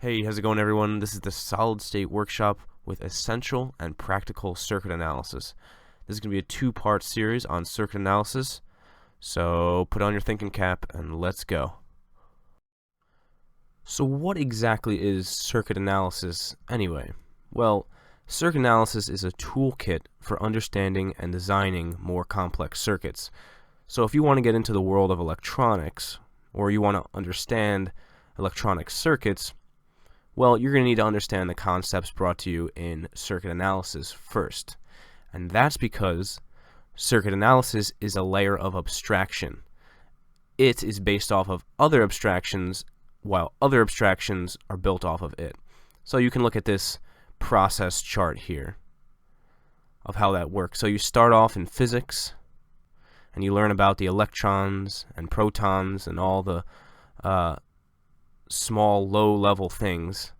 Hey, how's it going, everyone? This is the Solid State Workshop with essential and practical circuit analysis. This is going to be a two-part series on circuit analysis, so put on your thinking cap and let's go. So what exactly is circuit analysis anyway? Well, circuit analysis is a toolkit for understanding and designing more complex circuits. So if you want to get into the world of electronics, or you want to understand electronic circuits, well, you're going to need to understand the concepts brought to you in circuit analysis first. And that's because circuit analysis is a layer of abstraction. It is based off of other abstractions, while other abstractions are built off of it. So you can look at this process chart here of how that works. So you start off in physics, and you learn about the electrons and protons and all the small, low-level things.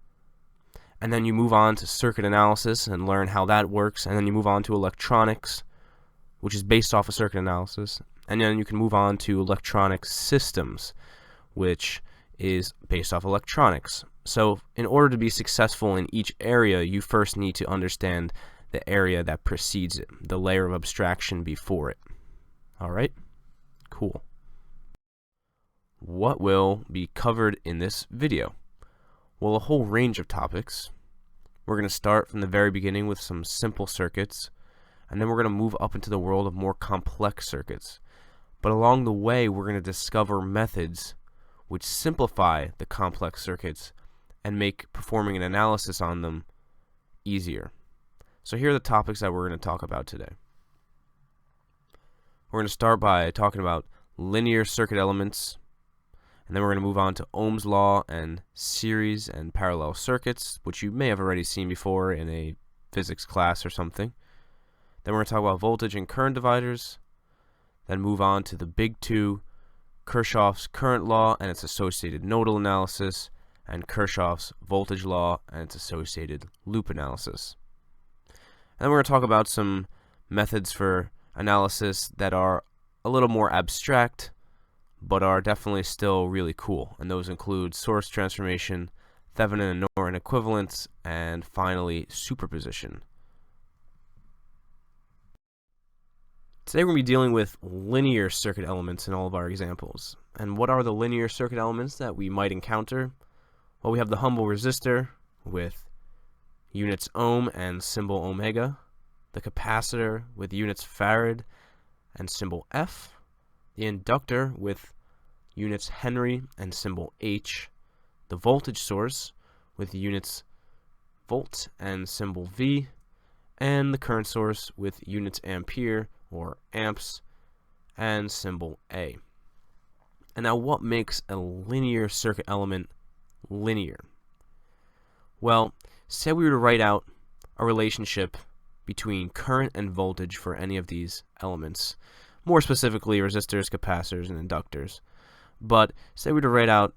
And then you move on to circuit analysis and learn how that works. And then you move on to electronics, which is based off of circuit analysis. And then you can move on to electronic systems, which is based off electronics. So in order to be successful in each area, you first need to understand the area that precedes it, the layer of abstraction before it. All right? Cool. What will be covered in this video? Well, a whole range of topics. We're going to start from the very beginning with some simple circuits, and then we're going to move up into the world of more complex circuits. But along the way, we're going to discover methods which simplify the complex circuits and make performing an analysis on them easier. So here are the topics that we're going to talk about today. We're going to start by talking about linear circuit elements, and then we're going to move on to Ohm's law and series and parallel circuits, which you may have already seen before in a physics class or something. Then we're going to talk about voltage and current dividers, then move on to the big two, Kirchhoff's current law and its associated nodal analysis, and Kirchhoff's voltage law and its associated loop analysis. And then we're going to talk about some methods for analysis that are a little more abstract, but are definitely still really cool. And those include source transformation, Thevenin and Norton equivalence, and finally superposition. Today we're going to be dealing with linear circuit elements in all of our examples. And what are the linear circuit elements that we might encounter? Well, we have the humble resistor with units ohm and symbol omega, the capacitor with units farad and symbol F, the inductor with units Henry and symbol H, the voltage source with units volt and symbol V, and the current source with units ampere or amps and symbol A. And now what makes a linear circuit element linear? Well, say we were to write out a relationship between current and voltage for any of these elements, more specifically resistors, capacitors, and inductors. But say we were to write out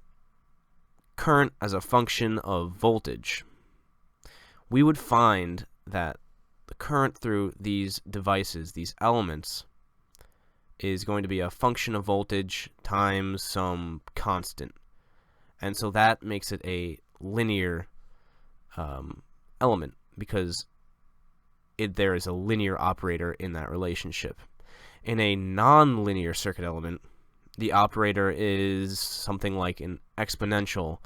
current as a function of voltage, we would find that the current through these devices, these elements, is going to be a function of voltage times some constant. And so that makes it a linear element, because there is a linear operator in that relationship. In a non-linear circuit element, the operator is something like an exponential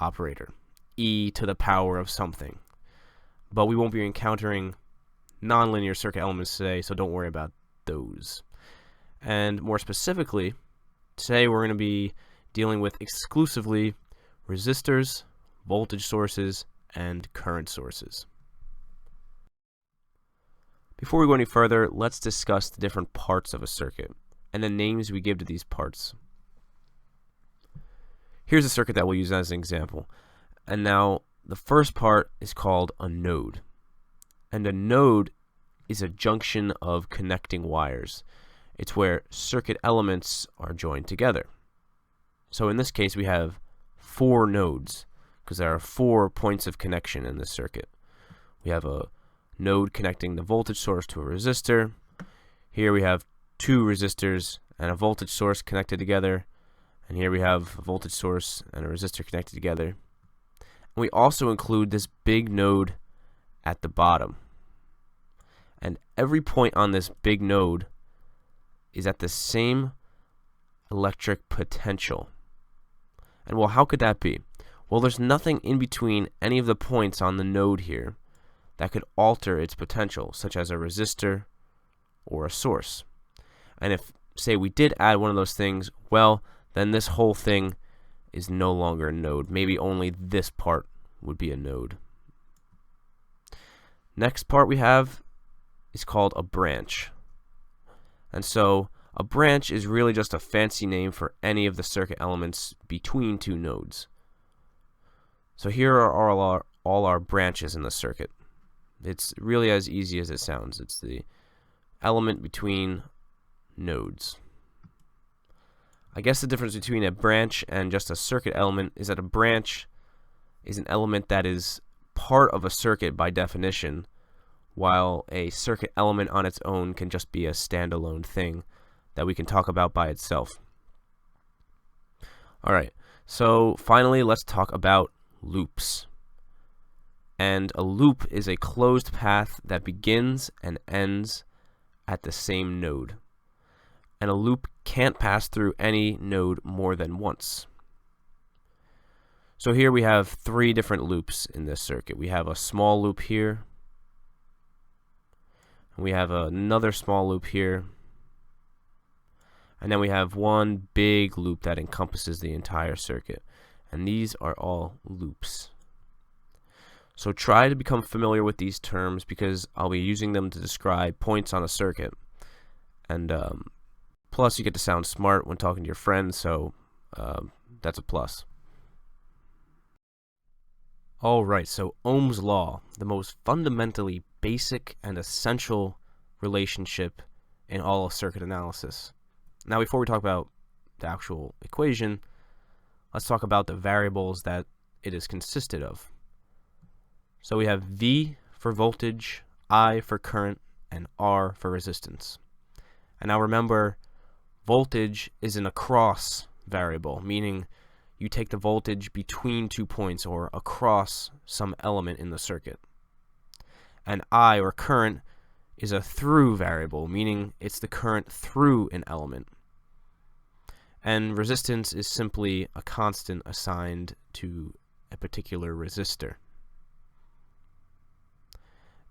operator, e to the power of something. But we won't be encountering non-linear circuit elements today, so don't worry about those. And more specifically, today we're going to be dealing with exclusively resistors, voltage sources, and current sources. Before we go any further, let's discuss the different parts of a circuit and the names we give to these parts. Here's a circuit that we'll use as an example. And now the first part is called a node. And a node is a junction of connecting wires. It's where circuit elements are joined together. So in this case we have 4 nodes, because there are 4 points of connection in this circuit. We have a node connecting the voltage source to a resistor. Here we have 2 resistors and a voltage source connected together, and here we have a voltage source and a resistor connected together. We also include this big node at the bottom. And every point on this big node is at the same electric potential. And well, how could that be? Well, there's nothing in between any of the points on the node here that could alter its potential, such as a resistor or a source. And if, say, we did add one of those things, well, then this whole thing is no longer a node. Maybe only this part would be a node. Next part we have is called a branch. And so a branch is really just a fancy name for any of the circuit elements between two nodes. So here are all our branches in the circuit. It's really as easy as it sounds. It's the element between nodes. I guess the difference between a branch and just a circuit element is that a branch is an element that is part of a circuit by definition, while a circuit element on its own can just be a standalone thing that we can talk about by itself. Alright, so finally let's talk about loops. And a loop is a closed path that begins and ends at the same node. And a loop can't pass through any node more than once. So here we have three different loops in this circuit. We have a small loop here. We have another small loop here. And then we have one big loop that encompasses the entire circuit. And these are all loops. So try to become familiar with these terms because I'll be using them to describe points on a circuit. And plus you get to sound smart when talking to your friends, so that's a plus. Alright, so Ohm's law, the most fundamentally basic and essential relationship in all of circuit analysis. Now before we talk about the actual equation, let's talk about the variables that it is consisted of. So we have V for voltage, I for current, and R for resistance. And now remember, voltage is an across variable, meaning you take the voltage between 2 points or across some element in the circuit. And I, or current, is a through variable, meaning it's the current through an element. And resistance is simply a constant assigned to a particular resistor.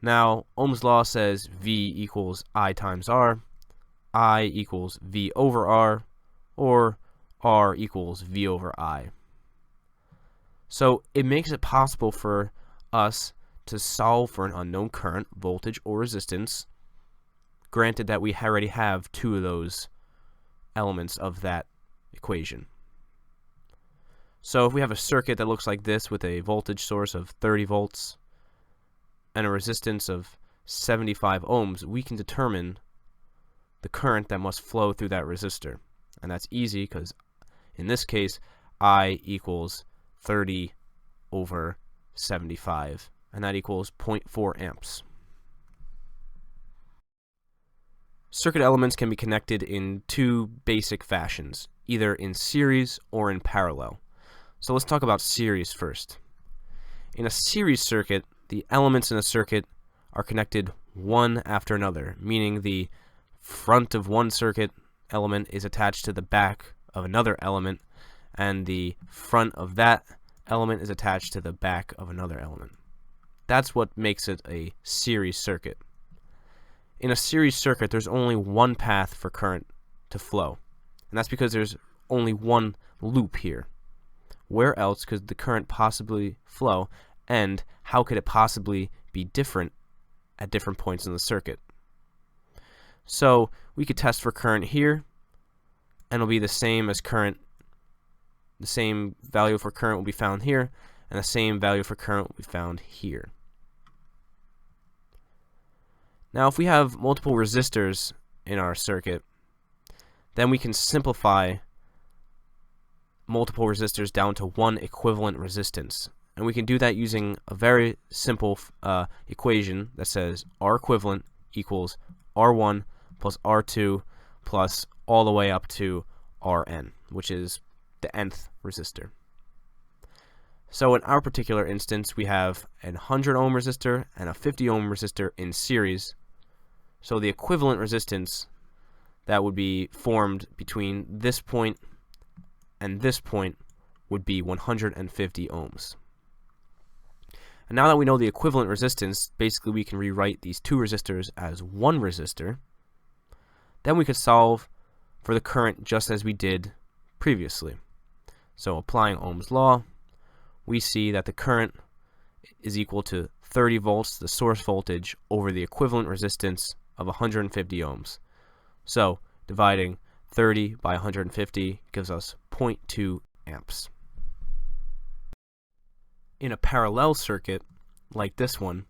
Now, Ohm's law says V equals I times R, I equals V over R, or R equals V over I. So it makes it possible for us to solve for an unknown current, voltage, or resistance, granted that we already have two of those elements of that equation. So if we have a circuit that looks like this with a voltage source of 30 volts and a resistance of 75 ohms, we can determine the current that must flow through that resistor. And that's easy because in this case, I equals 30 over 75, and that equals 0.4 amps. Circuit elements can be connected in two basic fashions, either in series or in parallel. So let's talk about series first. In a series circuit, the elements in a circuit are connected one after another, meaning the front of one circuit element is attached to the back of another element, and the front of that element is attached to the back of another element. That's what makes it a series circuit. In a series circuit, there's only one path for current to flow, and that's because there's only one loop here. Where else could the current possibly flow, and how could it possibly be different at different points in the circuit? So we could test for current here, and it'll be the same as current. The same value for current will be found here, and the same value for current will be found here. Now if we have multiple resistors in our circuit, then we can simplify multiple resistors down to one equivalent resistance. And we can do that using a very simple equation that says R equivalent equals R1 plus R2 plus all the way up to Rn, which is the nth resistor. So in our particular instance, we have a 100 ohm resistor and a 50 ohm resistor in series. So the equivalent resistance that would be formed between this point and this point would be 150 ohms. And now that we know the equivalent resistance, basically we can rewrite these two resistors as one resistor. Then we could solve for the current just as we did previously. So applying Ohm's law, we see that the current is equal to 30 volts, the source voltage, over the equivalent resistance of 150 ohms. So dividing 30 by 150 gives us 0.2 amps. In a parallel circuit like this one,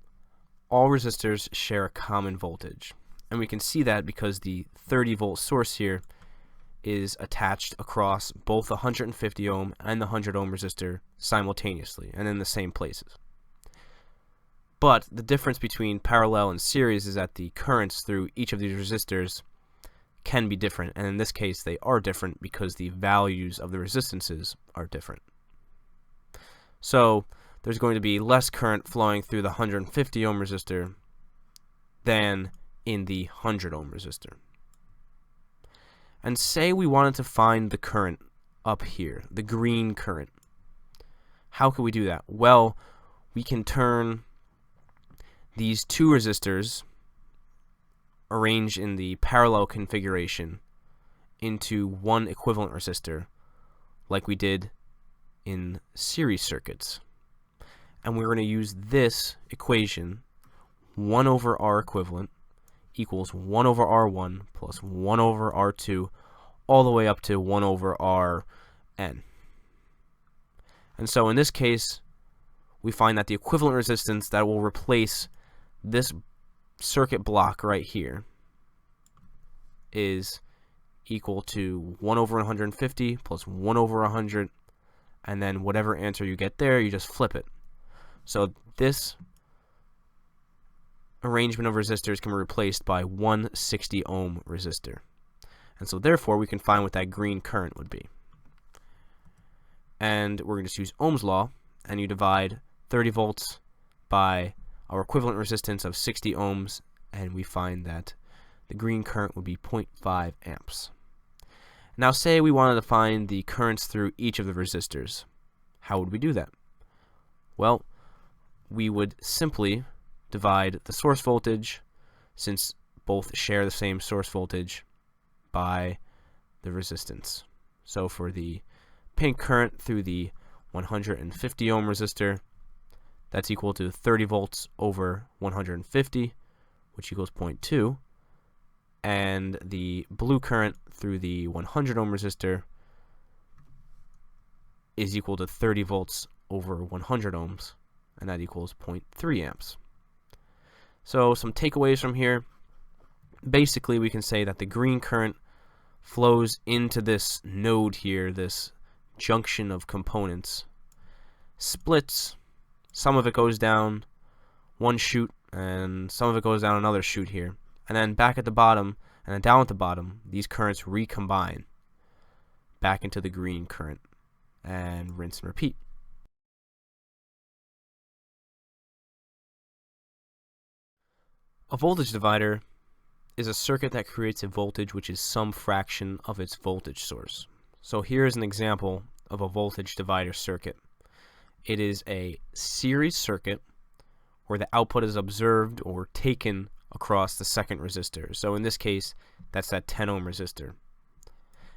all resistors share a common voltage. And we can see that because the 30 volt source here is attached across both the 150 ohm and the 100 ohm resistor simultaneously and in the same places. But the difference between parallel and series is that the currents through each of these resistors can be different, and in this case they are different because the values of the resistances are different. So there's going to be less current flowing through the 150 ohm resistor than in the 100 ohm resistor. And say we wanted to find the current up here, the green current. How could we do that? Well, we can turn these two resistors arranged in the parallel configuration into one equivalent resistor like we did in series circuits. And we're going to use this equation, 1 over R equivalent equals 1 over R1 plus 1 over R2 all the way up to 1 over Rn. And so in this case, we find that the equivalent resistance that will replace this circuit block right here is equal to 1 over 150 plus 1 over 100, and then whatever answer you get there, you just flip it. So this arrangement of resistors can be replaced by 160 ohm resistor. And so therefore we can find what that green current would be. And we're going to just use Ohm's law, and you divide 30 volts by our equivalent resistance of 60 ohms, and we find that the green current would be 0.5 amps. Now say we wanted to find the currents through each of the resistors. How would we do that? Well, we would simply divide the source voltage, since both share the same source voltage, by the resistance. So for the pink current through the 150 ohm resistor, that's equal to 30 volts over 150, which equals 0.2. And the blue current through the 100 ohm resistor is equal to 30 volts over 100 ohms, and that equals 0.3 amps. So some takeaways from here. Basically, we can say that the green current flows into this node here, this junction of components, splits. Some of it goes down one chute, and some of it goes down another chute here. And then back at the bottom, and then down at the bottom, these currents recombine back into the green current, and rinse and repeat. A voltage divider is a circuit that creates a voltage which is some fraction of its voltage source. So here is an example of a voltage divider circuit. It is a series circuit where the output is observed or taken across the second resistor. So in this case, that's that 10 ohm resistor.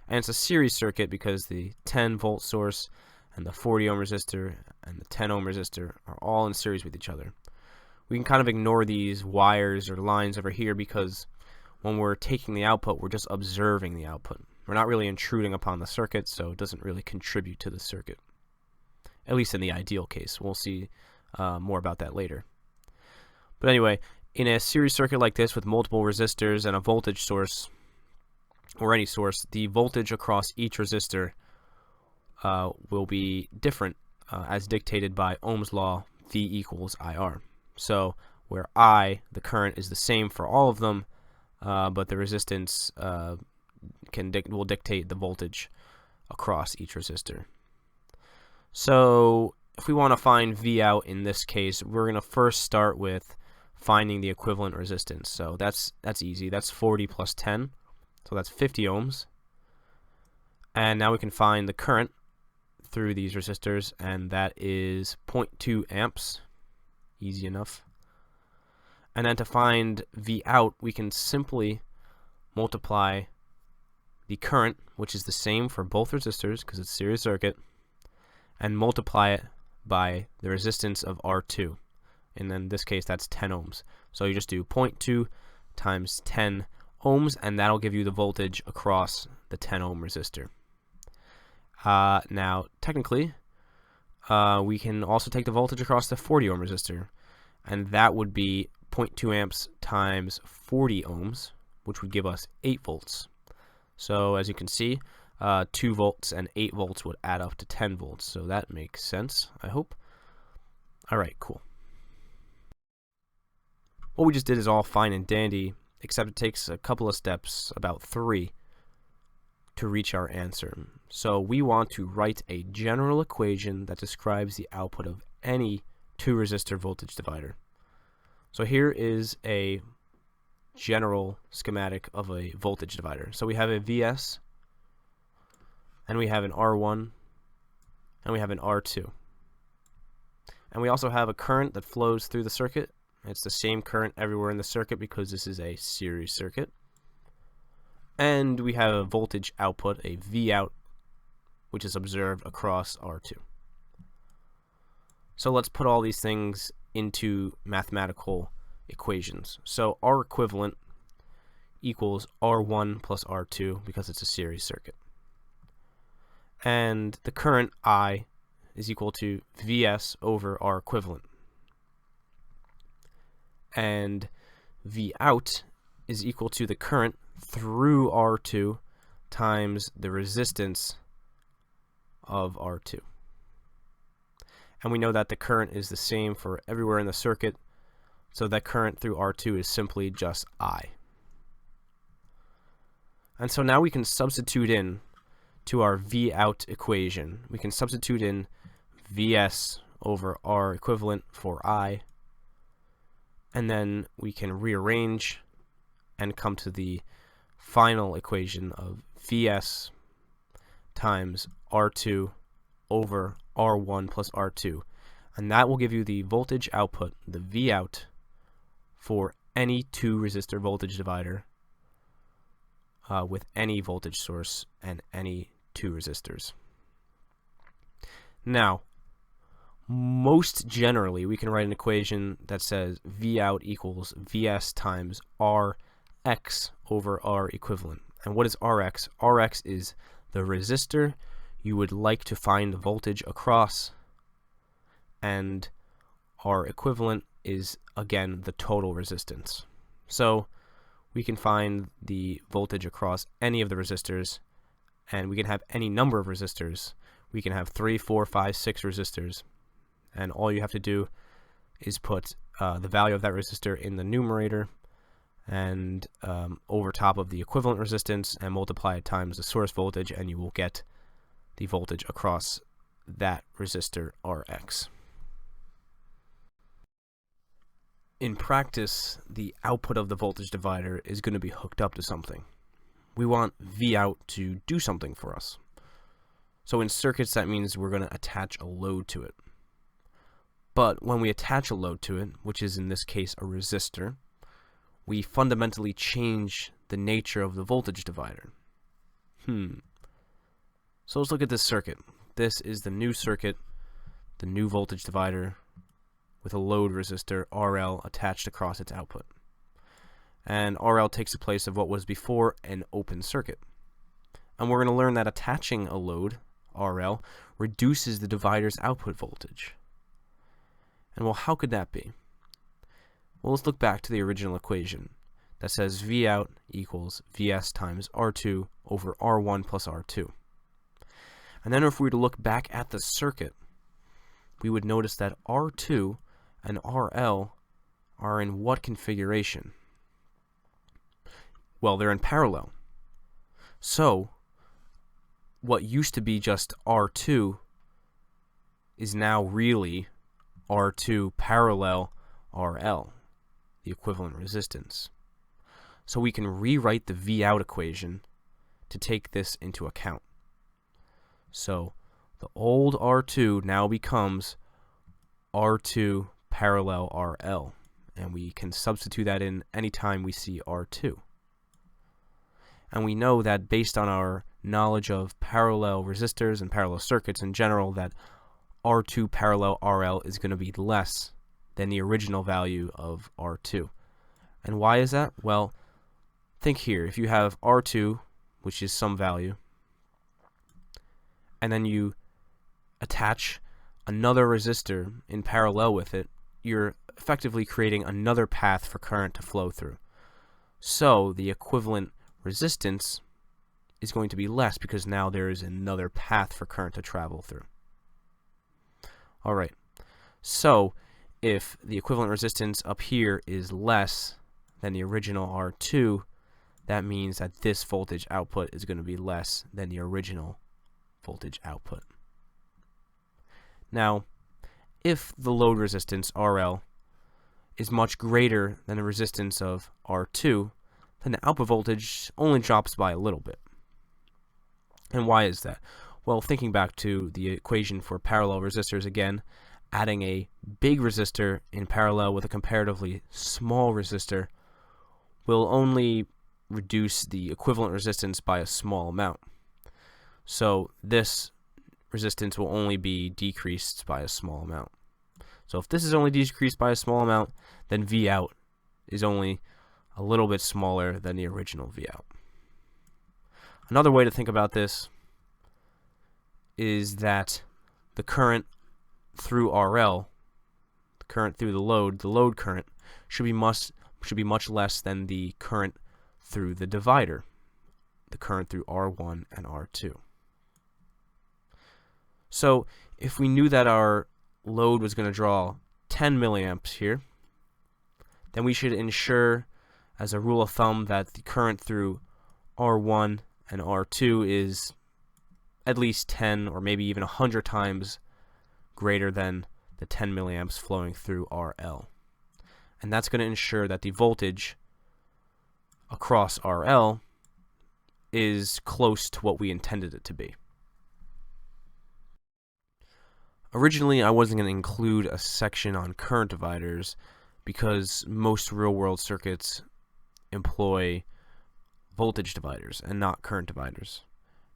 And it's a series circuit because the 10 volt source and the 40 ohm resistor and the 10 ohm resistor are all in series with each other. We can kind of ignore these wires or lines over here because when we're taking the output, we're just observing the output. We're not really intruding upon the circuit, so it doesn't really contribute to the circuit. At least in the ideal case. We'll see more about that later. But anyway, in a series circuit like this with multiple resistors and a voltage source, or any source, the voltage across each resistor will be different as dictated by Ohm's law, V equals IR. So where I, the current, is the same for all of them, but the resistance will dictate the voltage across each resistor. So if we want to find V out in this case, we're going to first start with finding the equivalent resistance. So that's easy. That's 40 plus 10. So that's 50 ohms. And now we can find the current through these resistors, and that is 0.2 amps. Easy enough. And then to find V out, we can simply multiply the current, which is the same for both resistors because it's series circuit, and multiply it by the resistance of R2. And in this case, that's 10 ohms. So you just do 0.2 times 10 ohms, and that'll give you the voltage across the 10 ohm resistor. Now, technically, we can also take the voltage across the 40 ohm resistor, and that would be 0.2 amps times 40 ohms, which would give us 8 volts. So as you can see, 2 volts and 8 volts would add up to 10 volts. So that makes sense, I hope. Alright, cool. What we just did is all fine and dandy, except it takes a couple of steps, about 3, to reach our answer. So we want to write a general equation that describes the output of any 2 resistor voltage divider. So here is a general schematic of a voltage divider. So we have a VS, and we have an R1, and we have an R2. And we also have a current that flows through the circuit. It's the same current everywhere in the circuit because this is a series circuit. And we have a voltage output, a V out, which is observed across R2. So let's put all these things into mathematical equations. So R equivalent equals R1 plus R2 because it's a series circuit. And the current I is equal to Vs over R equivalent. And V out is equal to the current through R2 times the resistance of R2. And we know that the current is the same for everywhere in the circuit, so that current through R2 is simply just I. And so now we can substitute in to our V out equation. We can substitute in Vs over R equivalent for I, and then we can rearrange and come to the final equation of Vs times R2 over R1 plus R2, and that will give you the voltage output, the V out, for any 2 resistor voltage divider with any voltage source and any 2 resistors. Now, most generally, we can write an equation that says V out equals Vs times Rx over R equivalent. And what is Rx? Rx is the resistor you would like to find the voltage across, and R equivalent is, again, the total resistance. So we can find the voltage across any of the resistors, and we can have any number of resistors. We can have 3, 4, 5, 6 resistors, and all you have to do is put the value of that resistor in the numerator and over top of the equivalent resistance and multiply it times the source voltage, and you will get the voltage across that resistor Rx. In practice, the output of the voltage divider is going to be hooked up to something. We want V out to do something for us. So in circuits, that means we're going to attach a load to it. But when we attach a load to it, which is in this case a resistor, we fundamentally change the nature of the voltage divider. So let's look at this circuit. This is the new circuit, the new voltage divider, with a load resistor RL attached across its output. And RL takes the place of what was before an open circuit. And we're going to learn that attaching a load, RL, reduces the divider's output voltage. And well, how could that be? Well, let's look back to the original equation that says V out equals Vs times R2 over R1 plus R2. And then if we were to look back at the circuit, we would notice that R2 and RL are in what configuration? Well, they're in parallel. So what used to be just R2 is now really R2 parallel RL, the equivalent resistance. So we can rewrite the V out equation to take this into account. So the old R2 now becomes R2 parallel RL, and we can substitute that in anytime we see R2. And we know that based on our knowledge of parallel resistors and parallel circuits in general, that R2 parallel RL is going to be less than the original value of R2. And why is that? Well, think here. If you have R2, which is some value, and then you attach another resistor in parallel with it, you're effectively creating another path for current to flow through. So the equivalent resistance is going to be less because now there is another path for current to travel through. Alright, so if the equivalent resistance up here is less than the original R2, that means that this voltage output is going to be less than the original voltage output. Now, if the load resistance, RL, is much greater than the resistance of R2, then the output voltage only drops by a little bit. And why is that? Well, thinking back to the equation for parallel resistors again, adding a big resistor in parallel with a comparatively small resistor will only reduce the equivalent resistance by a small amount. So this resistance will only be decreased by a small amount. So if this is only decreased by a small amount, then V out is only a little bit smaller than the original V out. Another way to think about this is that the current through RL, the current through the load current, should be much less than the current through the divider, the current through R1 and R2. So if we knew that our load was going to draw 10 milliamps here, then we should ensure as a rule of thumb that the current through R1 and R2 is at least 10 or maybe even 100 times greater than the 10 milliamps flowing through RL. And that's going to ensure that the voltage across RL is close to what we intended it to be. Originally, I wasn't going to include a section on current dividers because most real-world circuits employ voltage dividers and not current dividers.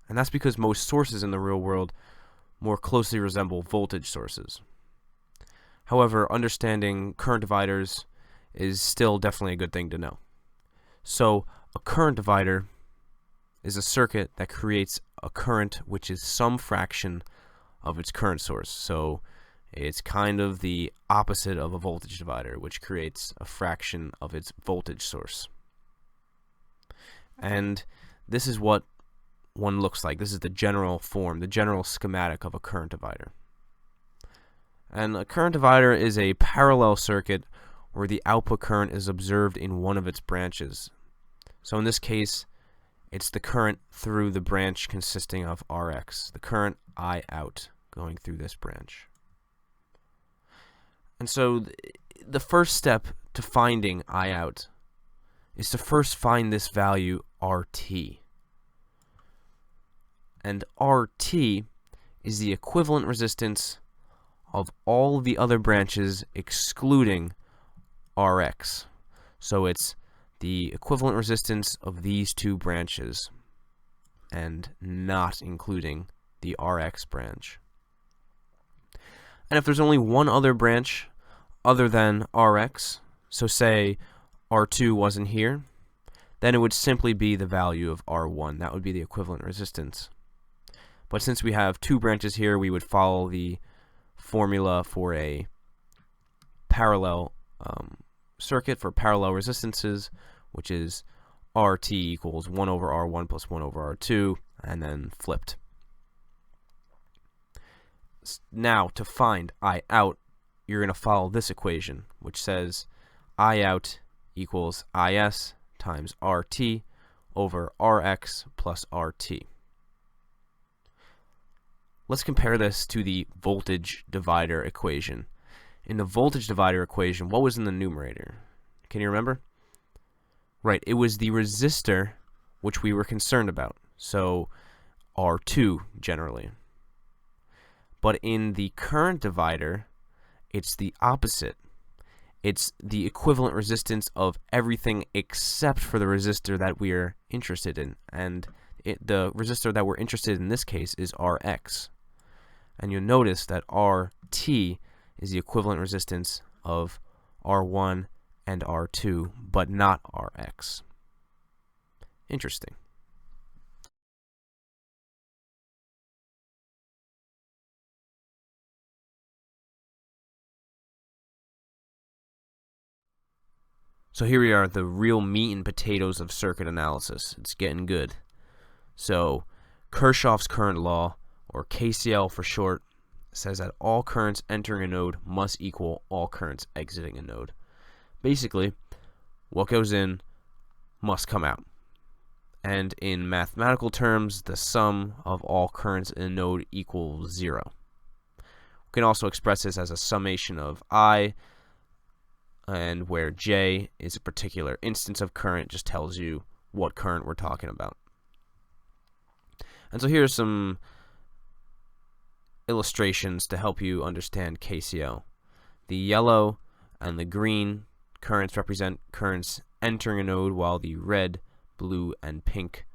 And that's because most sources in the real world more closely resemble voltage sources. However, understanding current dividers is still definitely a good thing to know. So, a current divider is a circuit that creates a current which is some fraction of its current source. So, it's kind of the opposite of a voltage divider, which creates a fraction of its voltage source. And this is what one looks like. This is the general form, the general schematic of a current divider. And a current divider is a parallel circuit where the output current is observed in one of its branches. So in this case, it's the current through the branch consisting of Rx, the current I out going through this branch. And so the first step to finding I out is to first find this value RT. And RT is the equivalent resistance of all the other branches excluding Rx. So it's the equivalent resistance of these two branches and not including the Rx branch. And if there's only one other branch other than Rx, so say R2 wasn't here, then it would simply be the value of R1. That would be the equivalent resistance. But since we have two branches here, we would follow the formula for a parallel circuit for parallel resistances, which is RT equals 1 over R1 plus 1 over R2, and then flipped. Now, to find I out, you're going to follow this equation, which says I out equals IS times RT over Rx plus RT. let's compare this to the voltage divider equation. In the voltage divider equation, what was in the numerator? Can you remember? Right, it was the resistor which we were concerned about, so R2 generally. But in the current divider, it's the opposite. It's the equivalent resistance of everything except for the resistor that we are interested in. And the resistor that we're interested in this case is Rx. And you'll notice that RT is the equivalent resistance of R1 and R2, but not Rx. Interesting. So here we are, the real meat and potatoes of circuit analysis. It's getting good. So Kirchhoff's current law, or KCL for short, says that all currents entering a node must equal all currents exiting a node. Basically, what goes in must come out. And in mathematical terms, the sum of all currents in a node equals 0. We can also express this as a summation of I, and where J is a particular instance of current, just tells you what current we're talking about. And so here's some illustrations to help you understand KCL. The yellow and the green currents represent currents entering a node, while the red, blue, and pink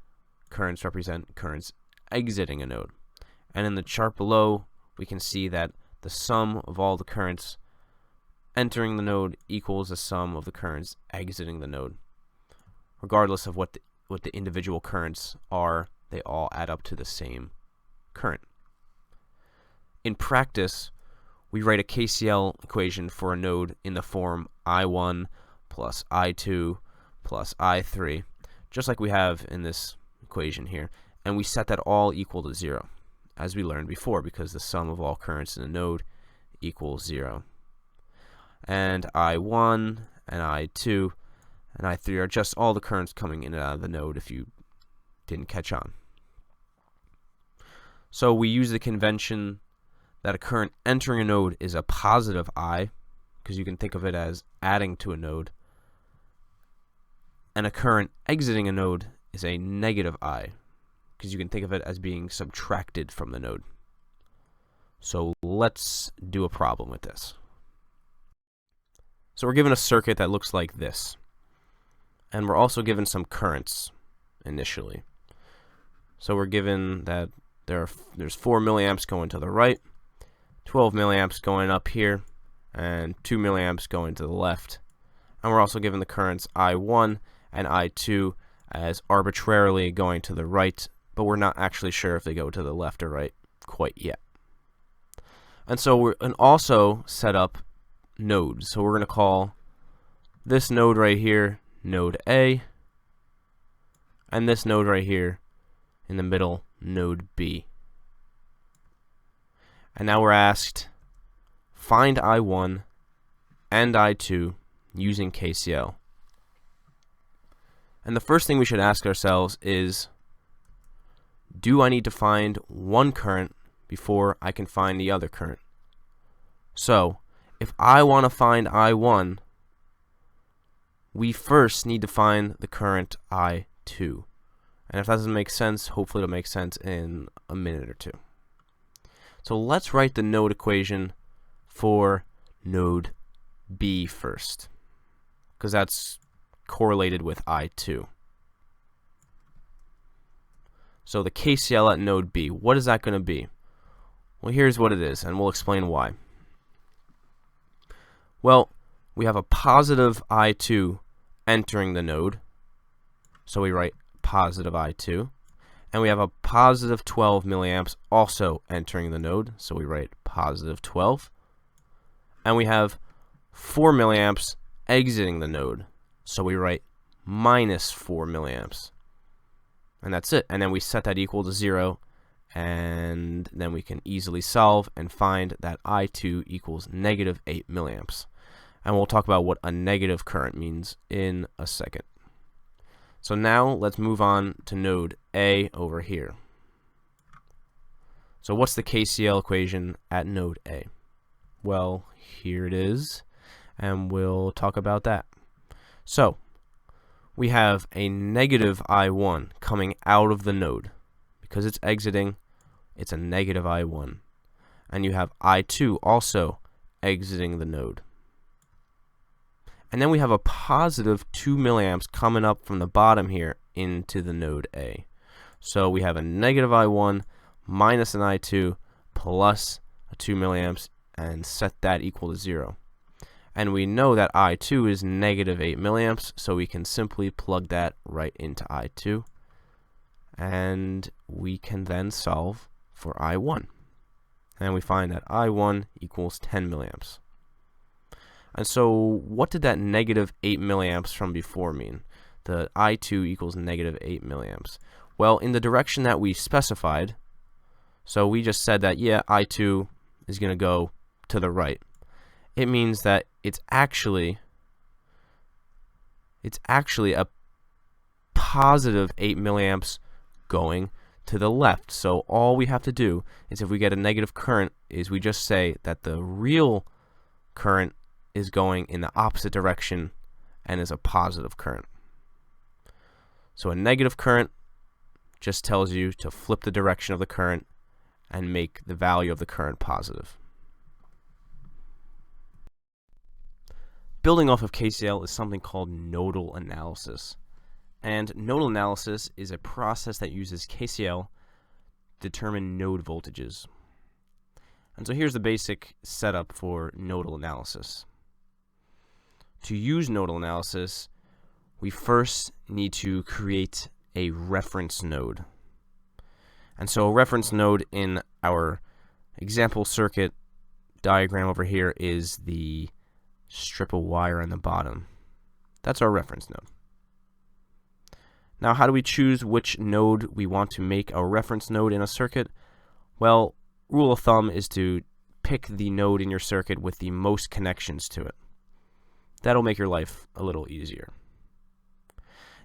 currents represent currents exiting a node. And in the chart below, we can see that the sum of all the currents entering the node equals the sum of the currents exiting the node. Regardless of what the individual currents are, they all add up to the same current. In practice, we write a KCL equation for a node in the form I1 plus I2 plus I3, just like we have in this equation here, and we set that all equal to 0, as we learned before, because the sum of all currents in a node equals 0. And I1 and I2 and I3 are just all the currents coming in and out of the node if you didn't catch on. So we use the convention that a current entering a node is a positive I, because you can think of it as adding to a node, and a current exiting a node is a negative I, because you can think of it as being subtracted from the node. So let's do a problem with this. So we're given a circuit that looks like this, and we're also given some currents initially. So we're given that there's 4 milliamps going to the right, 12 milliamps going up here, and 2 milliamps going to the left. And we're also given the currents I1 and I2 as arbitrarily going to the right, but we're not actually sure if they go to the left or right quite yet. And so we're also set up nodes. So we're going to call this node right here node A, and this node right here in the middle node B. And now we're asked, find I1 and I2 using KCL. And the first thing we should ask ourselves is, do I need to find one current before I can find the other current? So if I want to find I1, we first need to find the current I2. And if that doesn't make sense, hopefully it'll make sense in a minute or two. So let's write the node equation for node B first, because that's correlated with I2. So the KCL at node B, what is that going to be? Well, here's what it is, and we'll explain why. Well, we have a positive I2 entering the node, so we write positive I2. And we have a positive 12 milliamps also entering the node, so we write positive 12. And we have 4 milliamps exiting the node, so we write minus 4 milliamps. And that's it. And then we set that equal to 0, and then we can easily solve and find that I2 equals negative 8 milliamps. And we'll talk about what a negative current means in a second. So now let's move on to node A over here. So what's the KCL equation at node A? Well, here it is, and we'll talk about that. So we have a negative I1 coming out of the node. Because it's exiting, it's a negative I1. And you have I2 also exiting the node. And then we have a positive 2 milliamps coming up from the bottom here into the node A. So we have a negative I1 minus an I2 plus a 2 milliamps and set that equal to 0. And we know that I2 is negative 8 milliamps, so we can simply plug that right into I2. And we can then solve for I1. And we find that I1 equals 10 milliamps. And so what did that negative 8 milliamps from before mean? The I2 equals negative 8 milliamps. Well, in the direction that we specified, so we just said that, yeah, I2 is going to go to the right. It means that it's actually a positive 8 milliamps going to the left. So all we have to do is, if we get a negative current, is we just say that the real current is going in the opposite direction and is a positive current. So a negative current just tells you to flip the direction of the current and make the value of the current positive. Building off of KCL is something called nodal analysis. And nodal analysis is a process that uses KCL to determine node voltages. And so here's the basic setup for nodal analysis. To use nodal analysis, we first need to create a reference node. And so a reference node in our example circuit diagram over here is the strip of wire on the bottom. That's our reference node. Now, how do we choose which node we want to make our reference node in a circuit? Well, rule of thumb is to pick the node in your circuit with the most connections to it. That'll make your life a little easier.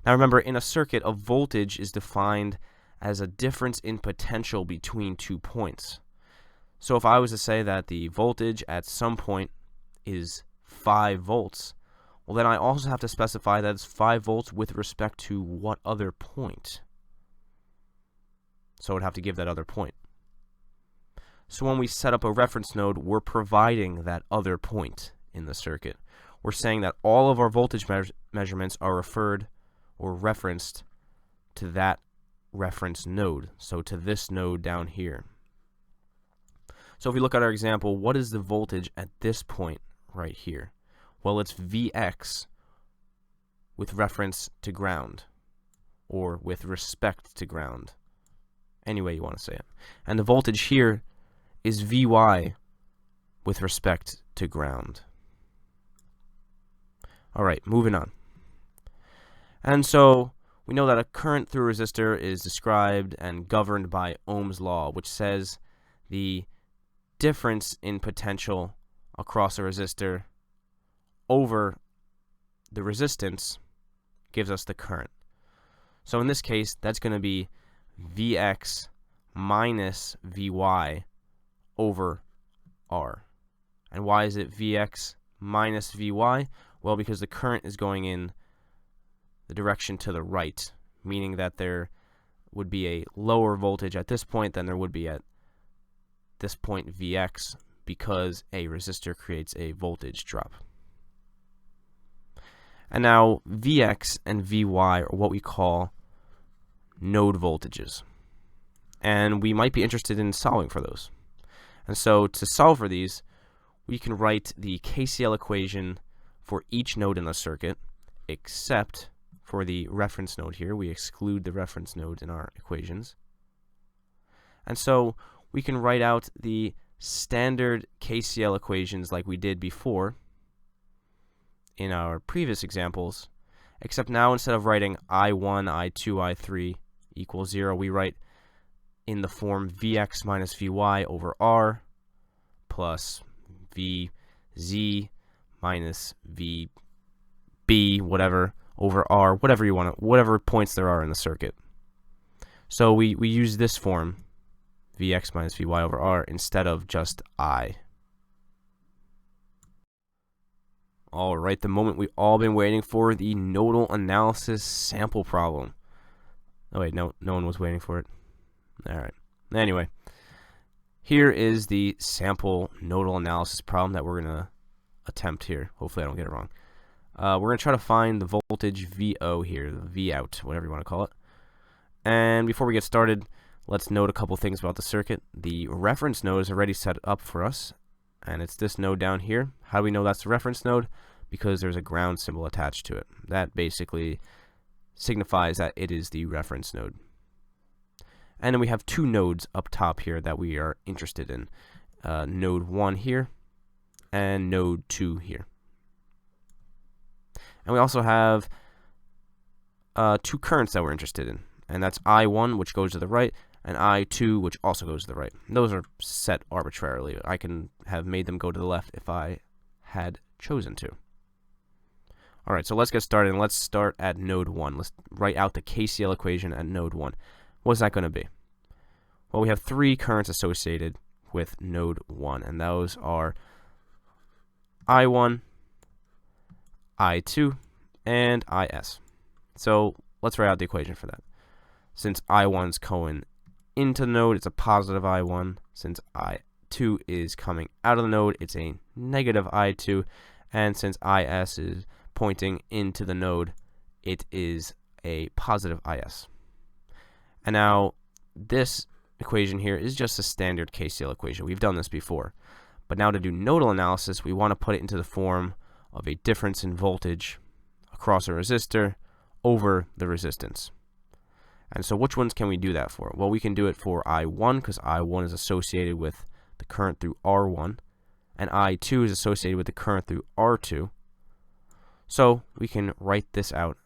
Now remember, in a circuit, a voltage is defined as a difference in potential between 2 points. So if I was to say that the voltage at some point is 5 volts, well, then I also have to specify that it's 5 volts with respect to what other point. So I would have to give that other point. So when we set up a reference node, we're providing that other point in the circuit. We're saying that all of our voltage measurements are referred or referenced to that reference node, so to this node down here. So if we look at our example, what is the voltage at this point right here? Well, it's Vx with reference to ground, or with respect to ground, any way you want to say it. And the voltage here is Vy with respect to ground. Alright, moving on. And so we know that a current through a resistor is described and governed by Ohm's law, which says the difference in potential across a resistor over the resistance gives us the current. So in this case, that's going to be Vx minus Vy over R. And why is it Vx minus Vy? Well, because the current is going in the direction to the right, meaning that there would be a lower voltage at this point than there would be at this point Vx, because a resistor creates a voltage drop. And now Vx and Vy are what we call node voltages. And we might be interested in solving for those. And so to solve for these, we can write the KCL equation for each node in the circuit, except for the reference node here. We exclude the reference node in our equations. And so we can write out the standard KCL equations like we did before in our previous examples, except now instead of writing I1, I2, I3 equals 0, we write in the form Vx minus Vy over R plus Vz minus Vb, whatever, over R, whatever you want, whatever points there are in the circuit. So we use this form, Vx minus Vy over R instead of just I. Alright, the moment we've all been waiting for, the nodal analysis sample problem. Oh wait, no one was waiting for it. Alright. Anyway, here is the sample nodal analysis problem that we're going to attempt here. Hopefully I don't get it wrong. We're going to try to find the voltage VO here, the V out, whatever you want to call it. And before we get started, let's note a couple things about the circuit. The reference node is already set up for us, and it's this node down here. How do we know that's the reference node? Because there's a ground symbol attached to it. That basically signifies that it is the reference node. And then we have two nodes up top here that we are interested in. Node 1 here and node 2 here. And we also have two currents that we're interested in. And that's I1, which goes to the right, and I2, which also goes to the right. Those are set arbitrarily. I can have made them go to the left if I had chosen to. Alright, so let's get started, and let's start at node 1. Let's write out the KCL equation at node 1. What's that going to be? Well, we have three currents associated with node 1, and those are I1, I2, and IS. So let's write out the equation for that. Since I1's going into the node, it's a positive I1. Since I2 is coming out of the node, it's a negative I2. And since IS is pointing into the node, it is a positive IS. And now this equation here is just a standard KCL equation. We've done this before. But now to do nodal analysis, we want to put it into the form of a difference in voltage across a resistor over the resistance. And so which ones can we do that for? Well, we can do it for I1 because I1 is associated with the current through R1, and I2 is associated with the current through R2. So we can write this out.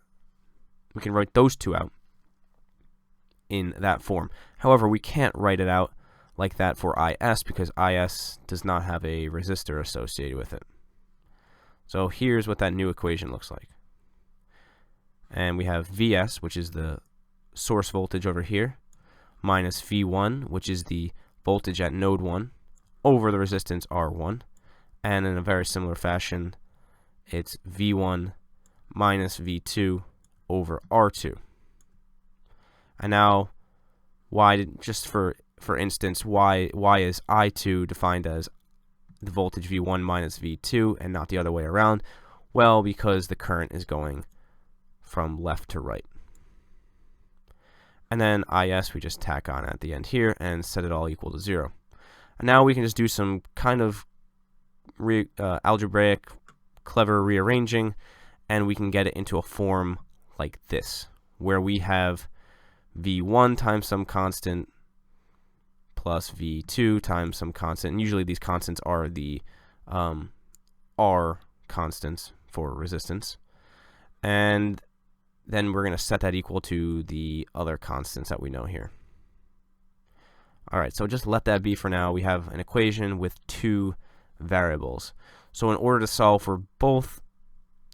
We can write those two out in that form. However, we can't write it out like that for IS because IS does not have a resistor associated with it. So here's what that new equation looks like. And we have Vs, which is the source voltage over here, minus V1, which is the voltage at node 1, over the resistance R1. And in a very similar fashion, it's V1 minus V2 over R2. And now, just for instance, why is I2 defined as the voltage V1 minus V2 and not the other way around? Well, because the current is going from left to right. And then IS we just tack on at the end here and set it all equal to 0. And now we can just do some kind of algebraic, clever rearranging, and we can get it into a form like this, where we have V1 times some constant plus V2 times some constant. And usually these constants are the R constants for resistance. And then we're going to set that equal to the other constants that we know here. Alright, so just let that be for now. We have an equation with two variables. So in order to solve for both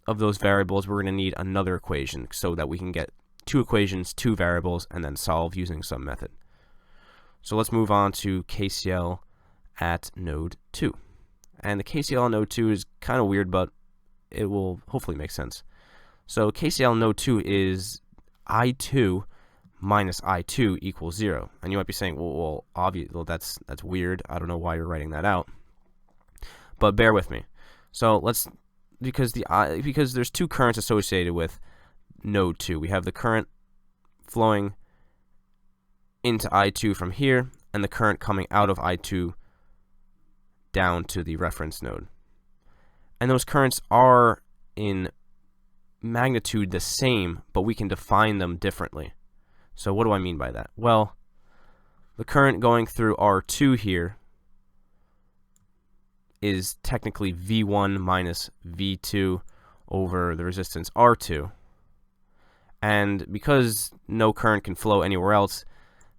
of those variables, we're going to need another equation so that we can get two equations, two variables, and then solve using some method. So let's move on to KCL at node 2. And the KCL at node 2 is kind of weird, but it will hopefully make sense. So KCL node 2 is I2 minus I2 equals 0. And you might be saying, well that's weird. I don't know why you're writing that out. But bear with me. So because there's two currents associated with node 2. We have the current flowing into I2 from here, and the current coming out of I2 down to the reference node. And those currents are in magnitude the same, but we can define them differently. So what do I mean by that? Well, the current going through R2 here is technically V1 minus V2 over the resistance R2. And because no current can flow anywhere else,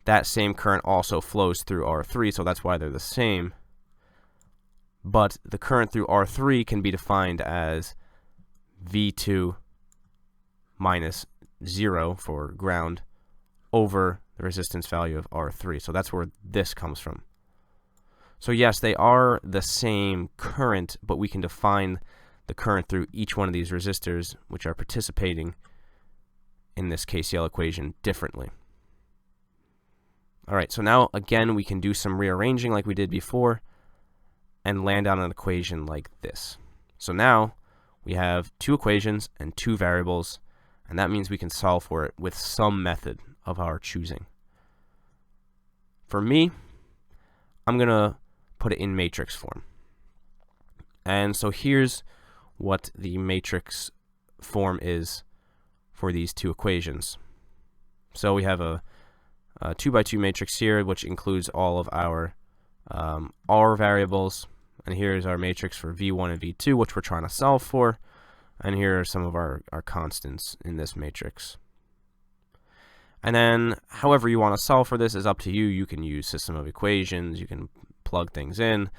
that same current also flows through R3, so that's why they're the same. But the current through R3 can be defined as V2 minus 0 for ground over the resistance value of R3. So that's where this comes from. So yes, they are the same current, but we can define the current through each one of these resistors, which are participating in this KCl equation differently. Alright, so now again we can do some rearranging like we did before and land on an equation like this. So now we have two equations and two variables, and that means we can solve for it with some method of our choosing. For me, I'm going to put it in matrix form. And so here's what the matrix form is for these two equations. So we have a 2x2 matrix here, which includes all of our R variables. And here's our matrix for V1 and V2, which we're trying to solve for. And here are some of our constants in this matrix. And then, however you want to solve for this is up to you. You can use system of equations, you can plug things in.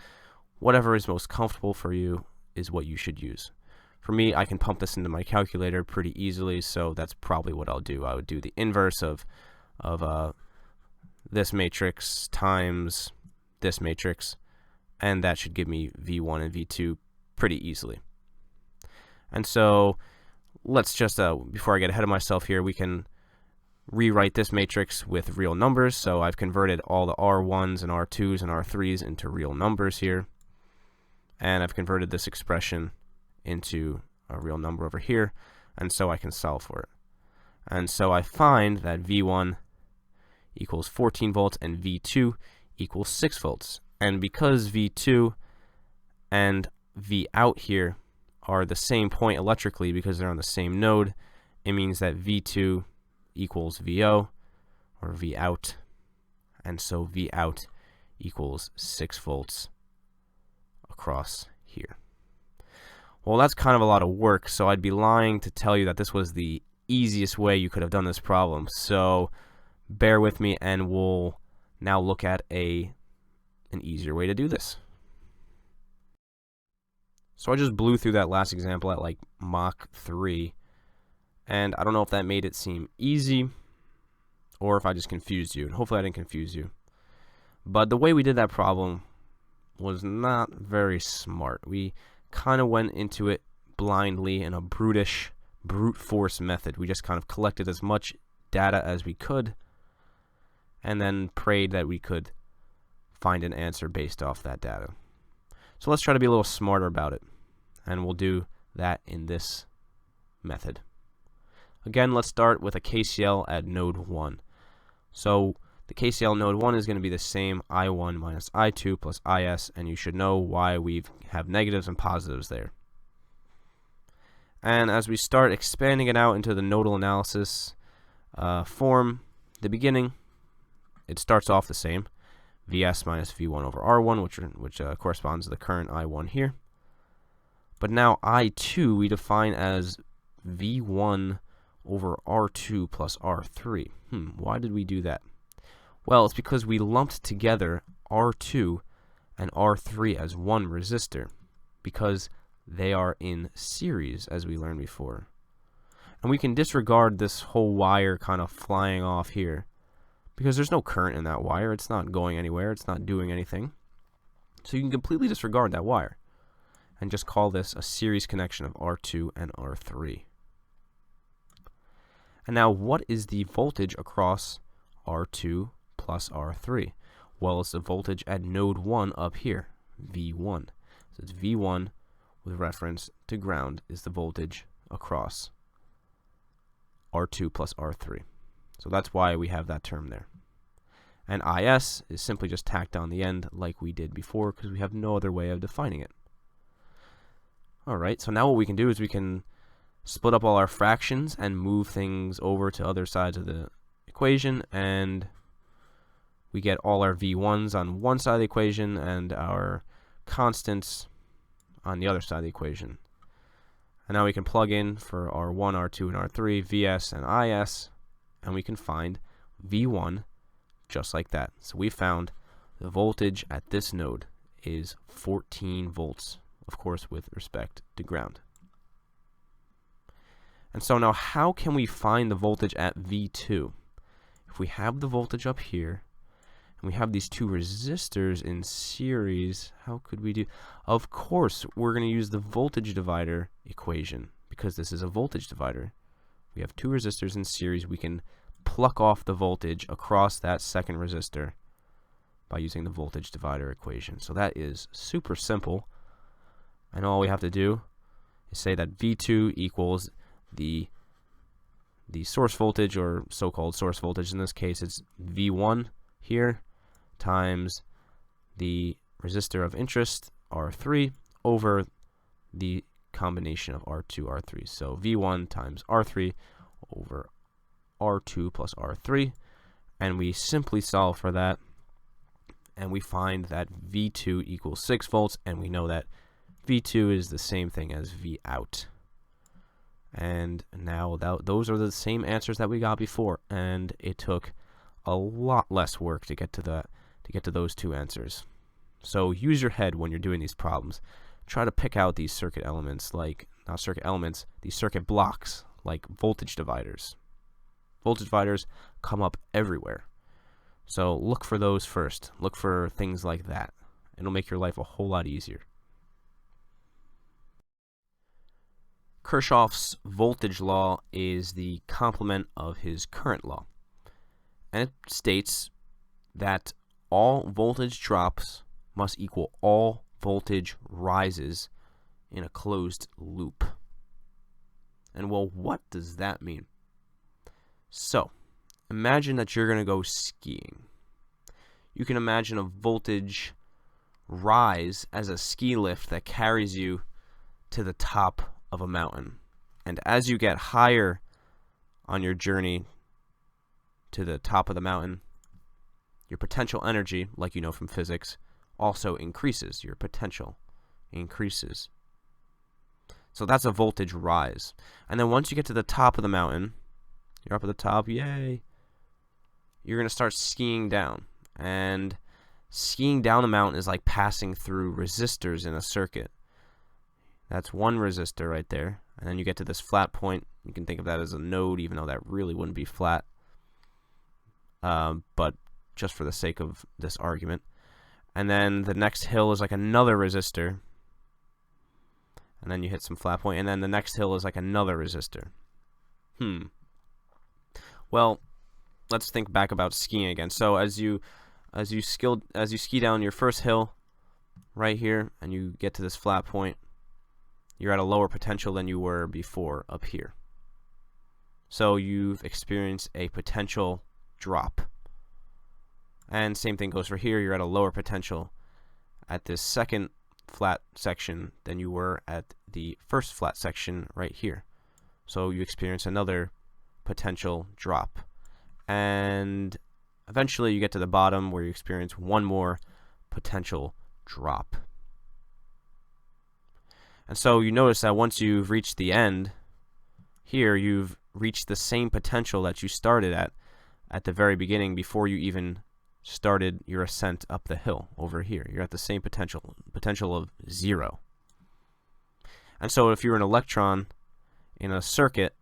Whatever is most comfortable for you is what you should use. For me, I can pump this into my calculator pretty easily, so that's probably what I'll do. I would do the inverse of this matrix times this matrix, and that should give me V1 and V2 pretty easily. And so let's just, before I get ahead of myself here, we can rewrite this matrix with real numbers. So I've converted all the R1s and R2s and R3s into real numbers here. And I've converted this expression into a real number over here. And so I can solve for it. And so I find that V1 equals 14 volts and V2 equals 6 volts. And because V2 and V out here are the same point electrically because they're on the same node, it means that V2 equals VO, or V out, and so V out equals 6 volts across here. Well, that's kind of a lot of work, so I'd be lying to tell you that this was the easiest way you could have done this problem. So bear with me, and we'll now look at an easier way to do this. So I just blew through that last example at like Mach 3, and I don't know if that made it seem easy or if I just confused you, and hopefully I didn't confuse you. But the way we did that problem was not very smart. We kind of went into it blindly in a brute force method. We just kind of collected as much data as we could and then prayed that we could find an answer based off that data. So let's try to be a little smarter about it, and we'll do that in this method. Again, let's start with a KCl at node 1. So the KCl node 1 is going to be the same I1 minus I2 plus IS, and you should know why we have negatives and positives there. And as we start expanding it out into the nodal analysis form, the beginning, it starts off the same. Vs minus V1 over R1, which corresponds to the current I1 here. But now I2 we define as V1 over R2 plus R3. Why did we do that? Well, it's because we lumped together R2 and R3 as one resistor, because they are in series, as we learned before. And we can disregard this whole wire kind of flying off here, because there's no current in that wire. It's not going anywhere. It's not doing anything. So you can completely disregard that wire and just call this a series connection of R2 and R3. And now, what is the voltage across R2 plus R3? Well, it's the voltage at node 1 up here, V1. So it's V1 with reference to ground is the voltage across R2 plus R3. So that's why we have that term there. And IS is simply just tacked on the end like we did before, because we have no other way of defining it. Alright, so now what we can do is we can split up all our fractions and move things over to other sides of the equation, and we get all our V1s on one side of the equation and our constants on the other side of the equation. And now we can plug in for R1, R2, and R3, Vs and Is, and we can find V1 just like that. So we found the voltage at this node is 14 volts, of course with respect to ground. And so now how can we find the voltage at V2? if we have the voltage up here, and we have these two resistors in series, how could we do? Of course, we're going to use the voltage divider equation, because this is a voltage divider. We have two resistors in series. We can pluck off the voltage across that second resistor by using the voltage divider equation. So that is super simple. And all we have to do is say that V2 equals the source voltage, or so-called source voltage. In this case, it's V1 here times the resistor of interest, R3, over the combination of R2, R3. So V1 times R3 over R2 plus R3. And we simply solve for that. And we find that V2 equals 6 volts. And we know that V2 is the same thing as V out. And now those are the same answers that we got before. And it took a lot less work to get to those two answers. So use your head when you're doing these problems. Try to pick out these circuit elements, like, not circuit elements, these circuit blocks, like voltage dividers. Voltage dividers come up everywhere. So look for those first. Look for things like that. It'll make your life a whole lot easier. Kirchhoff's voltage law is the complement of his current law. And it states that all voltage drops must equal all voltage rises in a closed loop. And well, what does that mean? So, imagine that you're going to go skiing. You can imagine a voltage rise as a ski lift that carries you to the top of a mountain. And as you get higher on your journey to the top of the mountain, your potential energy, like you know from physics, also increases. Your potential increases. So that's a voltage rise. And then once you get to the top of the mountain, you're up at the top, yay, you're going to start skiing down. And skiing down the mountain is like passing through resistors in a circuit. That's one resistor right there. And then you get to this flat point. You can think of that as a node, even though that really wouldn't be flat. But just for the sake of this argument. And then the next hill is like another resistor. And then you hit some flat point. And then the next hill is like another resistor. Well, let's think back about skiing again. So as you ski down your first hill right here, and you get to this flat point, you're at a lower potential than you were before up here. So you've experienced a potential drop. And same thing goes for here. You're at a lower potential at this second flat section than you were at the first flat section right here. So you experience another potential drop. And eventually you get to the bottom where you experience one more potential drop. And so you notice that once you've reached the end, here you've reached the same potential that you started at the very beginning before you even started your ascent up the hill over here. You're at the same potential of 0. And so if you're an electron in a circuit,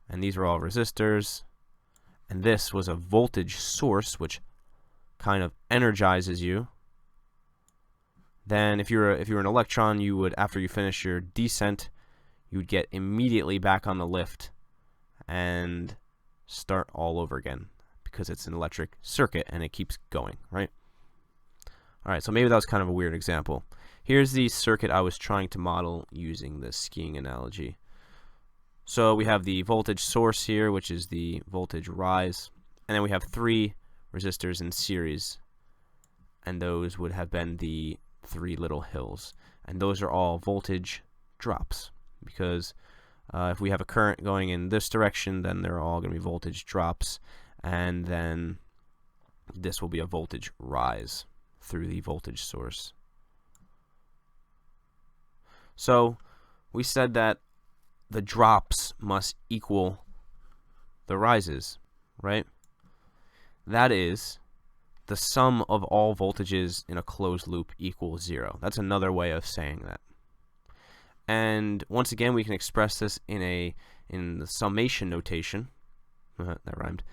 and these are all resistors, and this was a voltage source which kind of energizes you, then if you're an electron, you would, after you finish your descent, you would get immediately back on the lift and start all over again, because it's an electric circuit and it keeps going, right? Alright, so maybe that was kind of a weird example. Here's the circuit I was trying to model using the skiing analogy. So we have the voltage source here, which is the voltage rise, and then we have 3 resistors in series, and those would have been the 3 little hills. And those are all voltage drops, because if we have a current going in this direction, then they're all going to be voltage drops, and then this will be a voltage rise through the voltage source. So we said that the drops must equal the rises, right? That is, the sum of all voltages in a closed loop equals 0. That's another way of saying that. And once again, we can express this in the summation notation. That rhymed.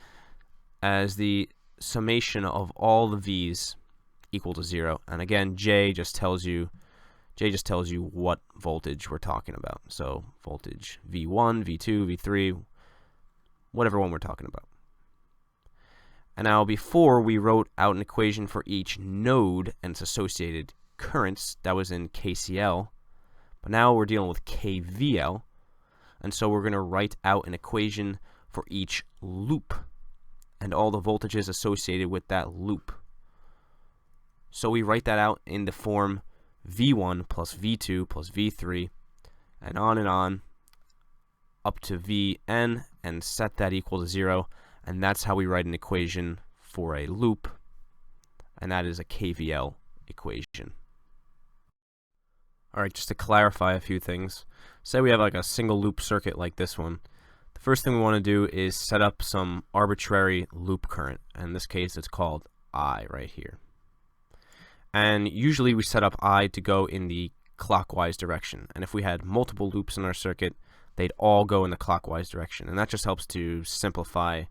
as the summation of all the V's equal to 0. And again, J just tells you what voltage we're talking about. So voltage V1, V2, V3, whatever one we're talking about. And now before we wrote out an equation for each node and its associated currents, that was in KCL, but now we're dealing with KVL, and so we're going to write out an equation for each loop and all the voltages associated with that loop. So we write that out in the form V1 plus V2 plus V3 and on up to Vn and set that equal to 0, and that's how we write an equation for a loop, and that is a KVL equation. Alright, just to clarify a few things, say we have like a single loop circuit like this one. The first thing we want to do is set up some arbitrary loop current, and in this case it's called I right here. And usually we set up I to go in the clockwise direction, and if we had multiple loops in our circuit, they'd all go in the clockwise direction, and that just helps to simplify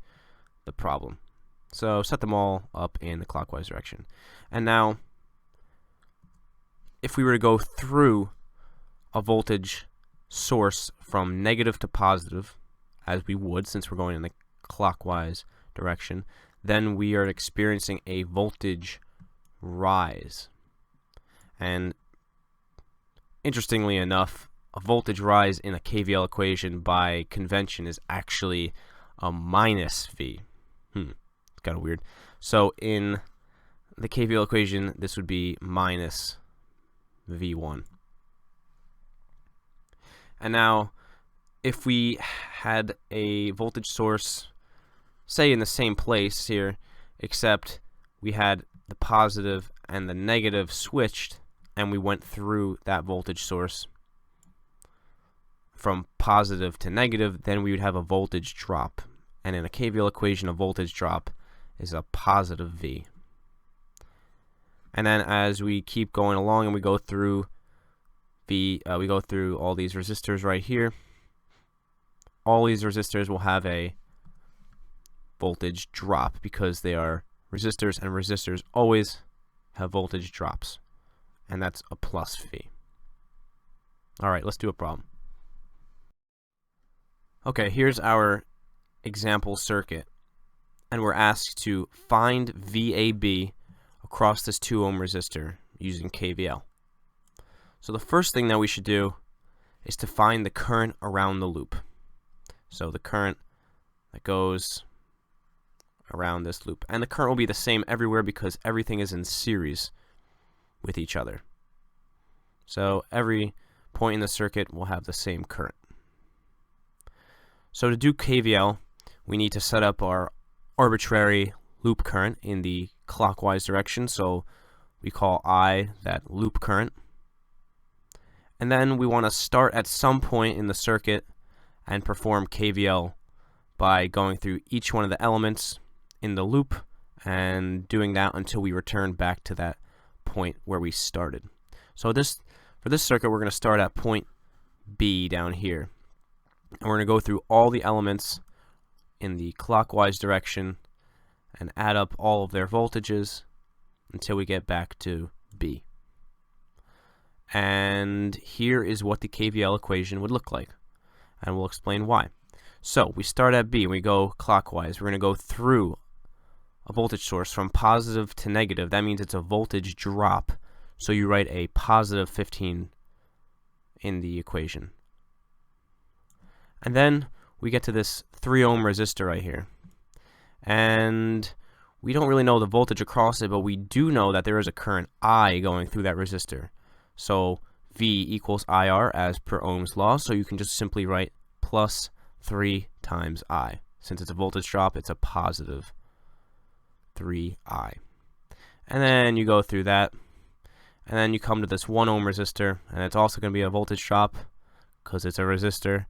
the problem. So set them all up in the clockwise direction. And now, if we were to go through a voltage source from negative to positive, as we would since we're going in the clockwise direction, then we are experiencing a voltage rise. And interestingly enough, a voltage rise in a KVL equation by convention is actually a minus V. It's kind of weird. So in the KVL equation, this would be minus V1. And now, if we had a voltage source, say in the same place here, except we had the positive and the negative switched, and we went through that voltage source from positive to negative, then we would have a voltage drop. And in a KVL equation, a voltage drop is a positive V. And then as we keep going along and we go through all these resistors right here, all these resistors will have a voltage drop because they are resistors, and resistors always have voltage drops, and that's a plus V. Alright, let's do a problem. Okay, here's our example circuit, and we're asked to find VAB across this 2 ohm resistor using KVL. So the first thing that we should do is to find the current around the loop. So the current that goes around this loop, and the current will be the same everywhere because everything is in series with each other. So every point in the circuit will have the same current. So to do KVL, we need to set up our arbitrary loop current in the clockwise direction, so we call I that loop current. And then we want to start at some point in the circuit and perform KVL by going through each one of the elements in the loop and doing that until we return back to that point where we started. So for this circuit, we're going to start at point B down here. And we're going to go through all the elements in the clockwise direction and add up all of their voltages until we get back to B. And here is what the KVL equation would look like, and we'll explain why. So we start at B and we go clockwise. We're going to go through a voltage source from positive to negative. That means it's a voltage drop, so you write a positive 15 in the equation. And then we get to this 3 ohm resistor right here, and we don't really know the voltage across it, but we do know that there is a current I going through that resistor. So V equals IR as per Ohm's law, so you can just simply write plus 3 times I. Since it's a voltage drop, it's a positive 3I. And then you go through that, and then you come to this 1 ohm resistor, and it's also going to be a voltage drop because it's a resistor,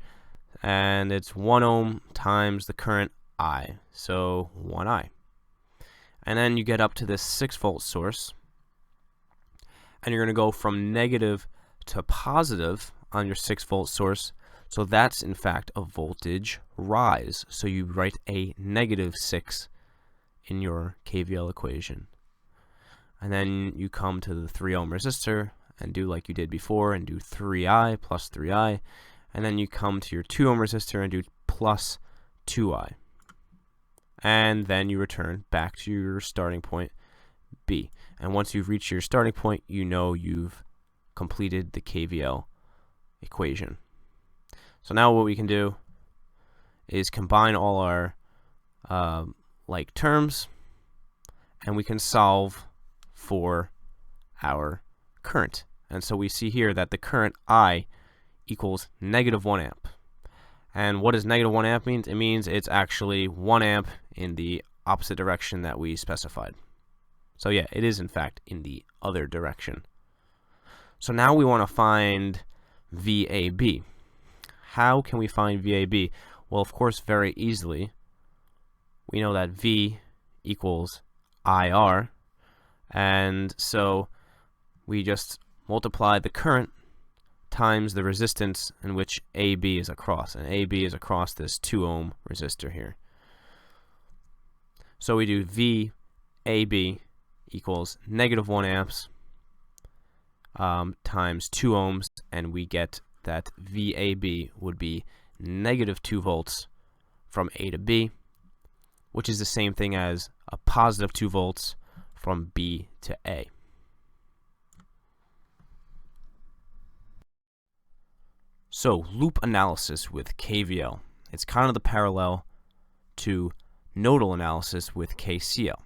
and it's 1 ohm times the current I, so 1I. And then you get up to this 6 volt source, and you're going to go from negative to positive on your 6 volt source, so that's in fact a voltage rise. So you write a negative 6 in your KVL equation. And then you come to the 3 ohm resistor and do like you did before and do 3i plus 3i. And then you come to your 2 ohm resistor and do plus 2i. And then you return back to your starting point B. And once you've reached your starting point, you know you've completed the KVL equation. So now what we can do is combine all our like terms, and we can solve for our current. And so we see here that the current I equals -1 amp. And what does -1 amp mean? It means it's actually 1 amp in the opposite direction that we specified. So yeah, it is in fact in the other direction. So now we want to find VAB. How can we find VAB? Well, of course, very easily. We know that V equals IR, and so we just multiply the current times the resistance in which AB is across, and AB is across this 2 ohm resistor here. So we do VAB equals -1 amps times 2 ohms, and we get that VAB would be -2 volts from A to B, which is the same thing as a positive 2 volts from B to A. So, loop analysis with KVL. It's kind of the parallel to nodal analysis with KCL.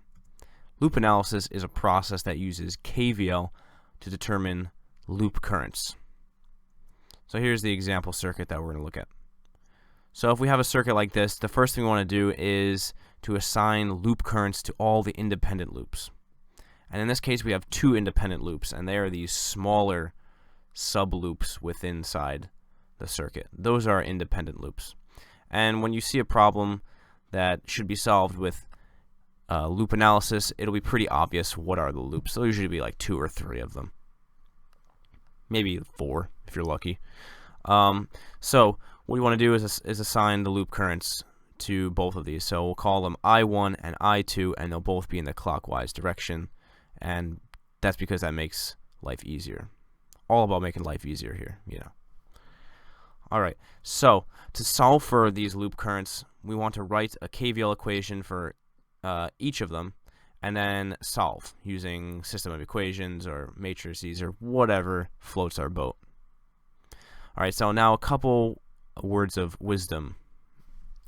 Loop analysis is a process that uses KVL to determine loop currents. So here's the example circuit that we're going to look at. So if we have a circuit like this, the first thing we want to do is to assign loop currents to all the independent loops. And in this case, we have 2 independent loops, and they are these smaller sub-loops within inside the circuit. Those are independent loops. And when you see a problem that should be solved with loop analysis, it'll be pretty obvious what are the loops. There'll usually be like 2 or 3 of them. Maybe 4 if you're lucky. So what we want to do is assign the loop currents to both of these. So we'll call them I1 and I2, and they'll both be in the clockwise direction. And that's because that makes life easier. All about making life easier here, you know. Alright, so to solve for these loop currents, we want to write a KVL equation for each of them, and then solve using system of equations or matrices or whatever floats our boat. Alright, so now a couple words of wisdom,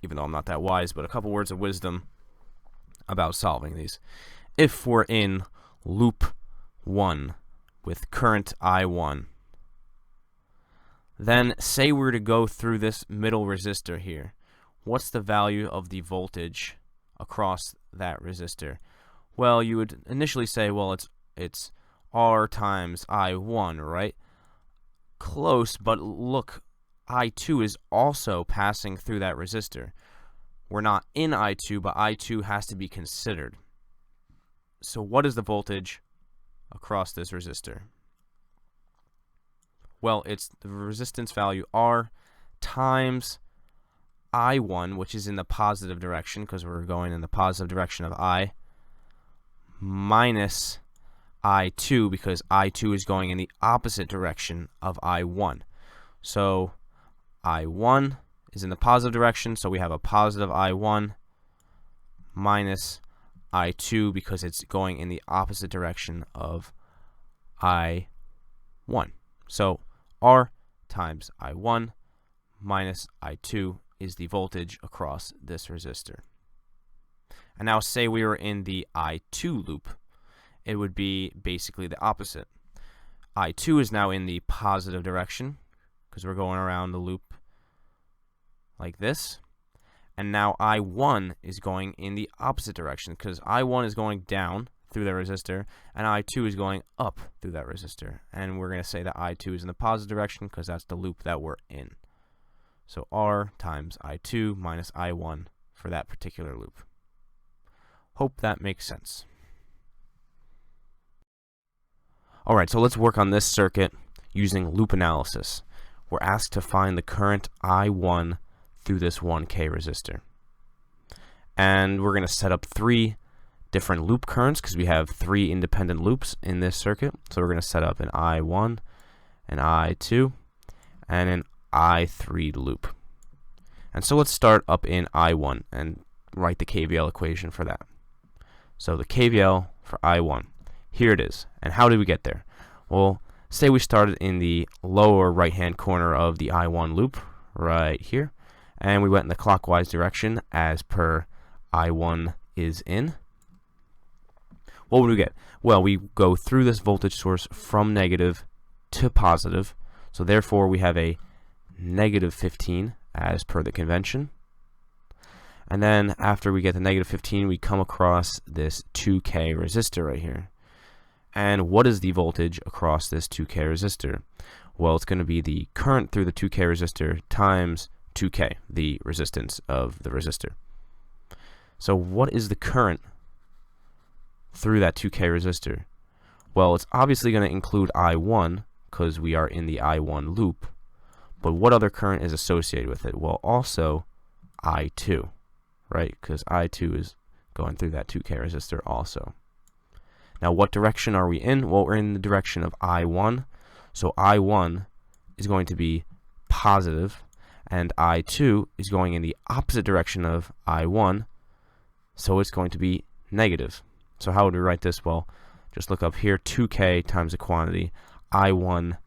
even though I'm not that wise, but a couple words of wisdom about solving these. If we're in loop 1 with current I1, then say we're to go through this middle resistor here. What's the value of the voltage across that resistor? Well, you would initially say, well, it's R times I1, right? Close, but look, I2 is also passing through that resistor. We're not in I2, but I2 has to be considered. So what is the voltage across this resistor? Well, it's the resistance value R times I1, which is in the positive direction, because we're going in the positive direction of I, minus I2, because I2 is going in the opposite direction of I1. So I1 is in the positive direction, so we have a positive I1 minus I2 because it's going in the opposite direction of I1. So R times I1 minus I2 is the voltage across this resistor. And now say we were in the I2 loop, it would be basically the opposite. I2 is now in the positive direction because we're going around the loop like this. And now I1 is going in the opposite direction because I1 is going down through that resistor and I2 is going up through that resistor. And we're going to say that I2 is in the positive direction because that's the loop that we're in. So R times I2 minus I1 for that particular loop. Hope that makes sense. Alright, so let's work on this circuit using loop analysis. We're asked to find the current I1 through this 1K resistor. And we're going to set up 3 different loop currents because we have 3 independent loops in this circuit. So we're going to set up an I1, an I2, and an I3 loop. And so let's start up in I1 and write the KVL equation for that. So the KVL for I1, here it is. And how did we get there? Well, say we started in the lower right-hand corner of the I1 loop, right here, and we went in the clockwise direction as per I1 is in. What would we get? Well, we go through this voltage source from negative to positive, so therefore we have a negative 15 as per the convention. And then after we get the negative 15, we come across this 2K resistor right here. And what is the voltage across this 2K resistor? Well, it's going to be the current through the 2K resistor times 2K, the resistance of the resistor. So what is the current through that 2K resistor? Well, it's obviously going to include I1 because we are in the I1 loop. But what other current is associated with it? Well, also I2, right? Because I2 is going through that 2K resistor also. Now, what direction are we in? Well, we're in the direction of I1. So I1 is going to be positive, and I2 is going in the opposite direction of I1. So it's going to be negative. So how would we write this? Well, just look up here, 2K times the quantity, I1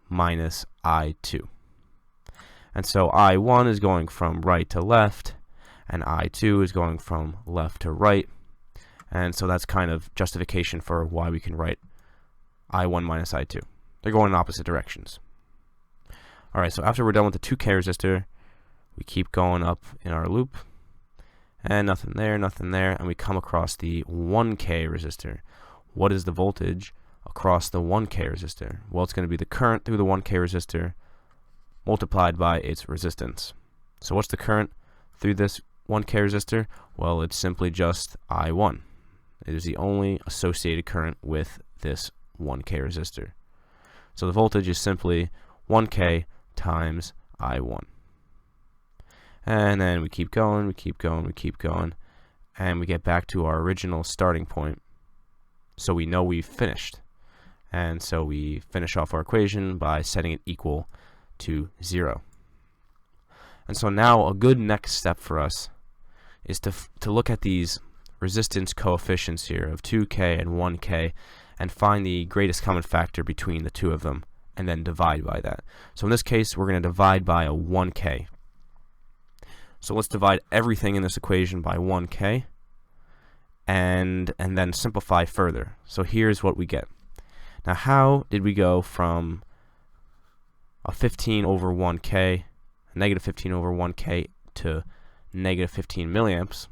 minus I2. And so I1 is going from right to left, and I2 is going from left to right. And so that's kind of justification for why we can write I1 minus I2. They're going in opposite directions. Alright, so after we're done with the 2K resistor, we keep going up in our loop. And nothing there, and we come across the 1K resistor. What is the voltage across the 1K resistor? Well, it's going to be the current through the 1K resistor multiplied by its resistance. So what's the current through this 1K resistor? Well, it's simply just I1. It is the only associated current with this 1K resistor. So the voltage is simply 1K times I1. And then we keep going, and we get back to our original starting point. So we know we've finished. And so we finish off our equation by setting it equal to 0. And so now a good next step for us is to look at these resistance coefficients here of 2K and 1K and find the greatest common factor between the two of them and then divide by that. So in this case, we're going to divide by a 1K. So let's divide everything in this equation by 1K and then simplify further. So here's what we get. Now, how did we go from a 15 over 1K, negative 15 over 1K, to negative 15 milliamps?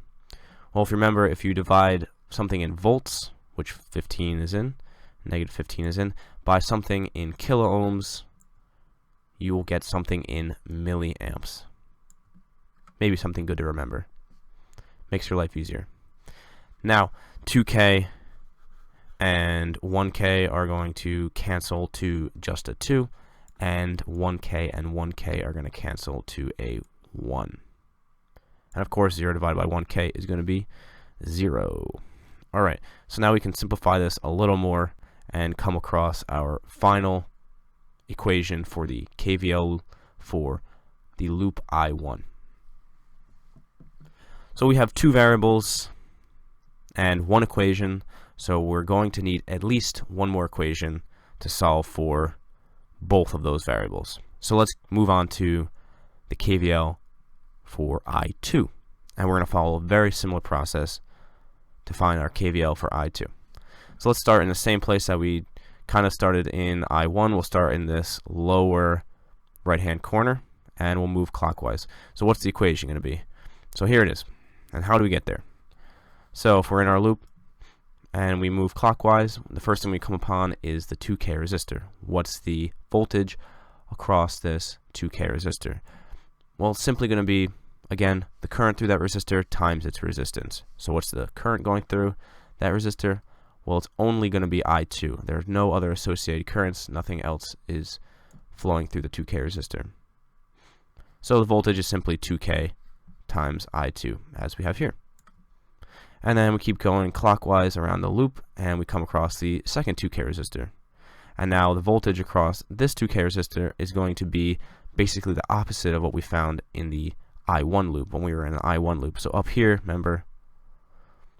Well, if you remember, if you divide something in volts, which 15 is in, negative 15 is in, by something in kiloohms, you will get something in milliamps. Maybe something good to remember. Makes your life easier. Now, 2K and 1K are going to cancel to just a 2, and 1K and 1K are going to cancel to a 1. And of course, 0 divided by 1K is going to be 0. Alright, so now we can simplify this a little more and come across our final equation for the KVL for the loop I1. So we have two variables and one equation, so we're going to need at least one more equation to solve for both of those variables. So let's move on to the KVL for I2, and we're going to follow a very similar process to find our KVL for I2. So let's start in the same place that we kind of started in I1. We'll start in this lower right hand corner and we'll move clockwise. So what's the equation going to be? So here it is. And how do we get there? So if we're in our loop and we move clockwise, the first thing we come upon is the 2K resistor. What's the voltage across this 2K resistor? Well, it's simply going to be, again, the current through that resistor times its resistance. So what's the current going through that resistor? Well, it's only going to be I2. There's no other associated currents. Nothing else is flowing through the 2K resistor. So the voltage is simply 2K times I2, as we have here. And then we keep going clockwise around the loop, and we come across the second 2K resistor. And now the voltage across this 2K resistor is going to be basically the opposite of what we found in the I1 loop when we were in the I1 loop. So up here, remember,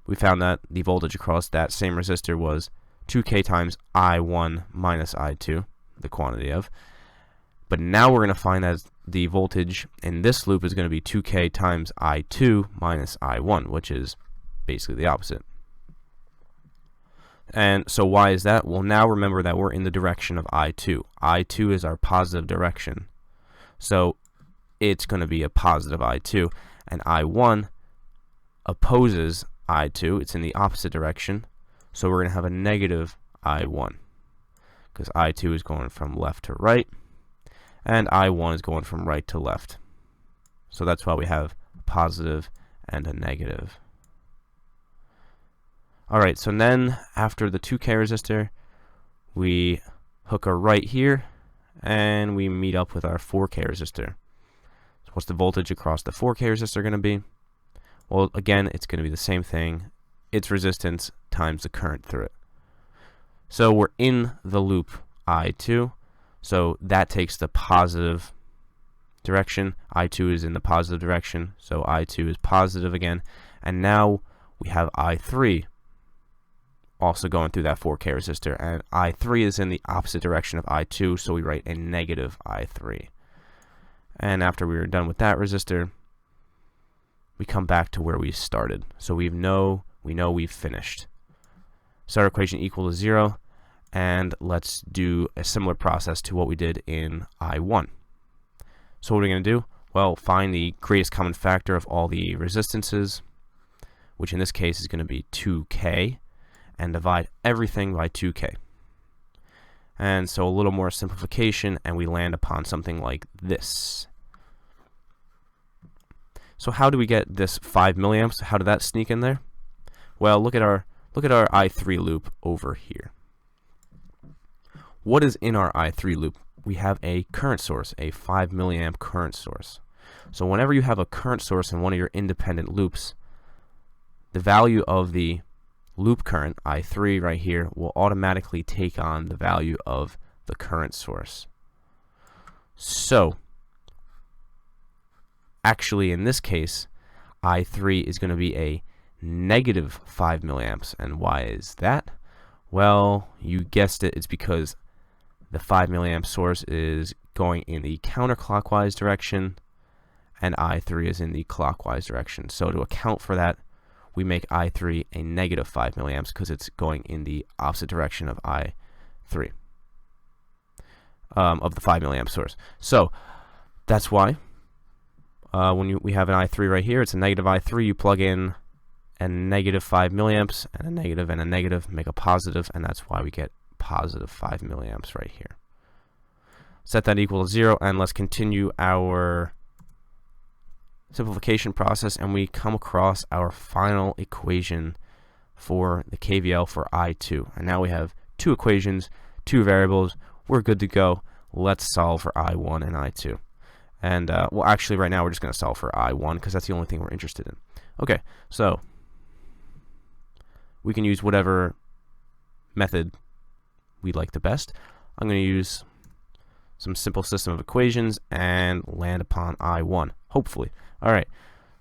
we found that the voltage across that same resistor was 2K times I1 minus I2, the quantity of. But now we're going to find that the voltage in this loop is going to be 2K times I2 minus I1, which is basically the opposite. And so why is that? Well, now remember that we're in the direction of I2. I2 is our positive direction. So it's going to be a positive I2. And I1 opposes I2. It's in the opposite direction. So we're going to have a negative I1. Because I2 is going from left to right. And I1 is going from right to left. So that's why we have a positive and a negative. Alright, so then after the 2K resistor, we hook a right here, and we meet up with our 4K resistor. So what's the voltage across the 4K resistor going to be? Well, again, it's going to be the same thing. Its resistance times the current through it. So we're in the loop I2, so that takes the positive direction. I2 is in the positive direction, so I2 is positive again. And now we have I3 also going through that 4K resistor, and I3 is in the opposite direction of I2, so we write a negative I3. And after we were done with that resistor, we come back to where we started. So we know we've finished. Set our equation equal to 0, and let's do a similar process to what we did in I1. So what are we going to do? Well, find the greatest common factor of all the resistances, which in this case is going to be 2K, and divide everything by 2K. And so a little more simplification, and we land upon something like this. So how do we get this 5 milliamps? How did that sneak in there? Well, look at our I3 loop over here. What is in our I3 loop? We have a current source, a 5 milliamp current source. So whenever you have a current source in one of your independent loops, the value of the loop current, I3 right here, will automatically take on the value of the current source. So, actually in this case, I3 is going to be a negative 5 milliamps. And why is that? Well, you guessed it, it's because the 5 milliamp source is going in the counterclockwise direction, and I3 is in the clockwise direction. So to account for that, we make I3 a negative 5 milliamps because it's going in the opposite direction of I3, of the 5 milliamp source. So that's why when we have an I3 right here, it's a negative I3. You plug in a negative 5 milliamps and a negative, make a positive, and that's why we get positive 5 milliamps right here. Set that equal to 0, and let's continue our simplification process, and we come across our final equation for the KVL for I2. And now we have two equations, two variables. We're good to go. Let's solve for I1 and I2. And well, actually right now we're just going to solve for I1 because that's the only thing we're interested in. Okay, so we can use whatever method we like the best. I'm going to use some simple system of equations and land upon I1, hopefully. Alright,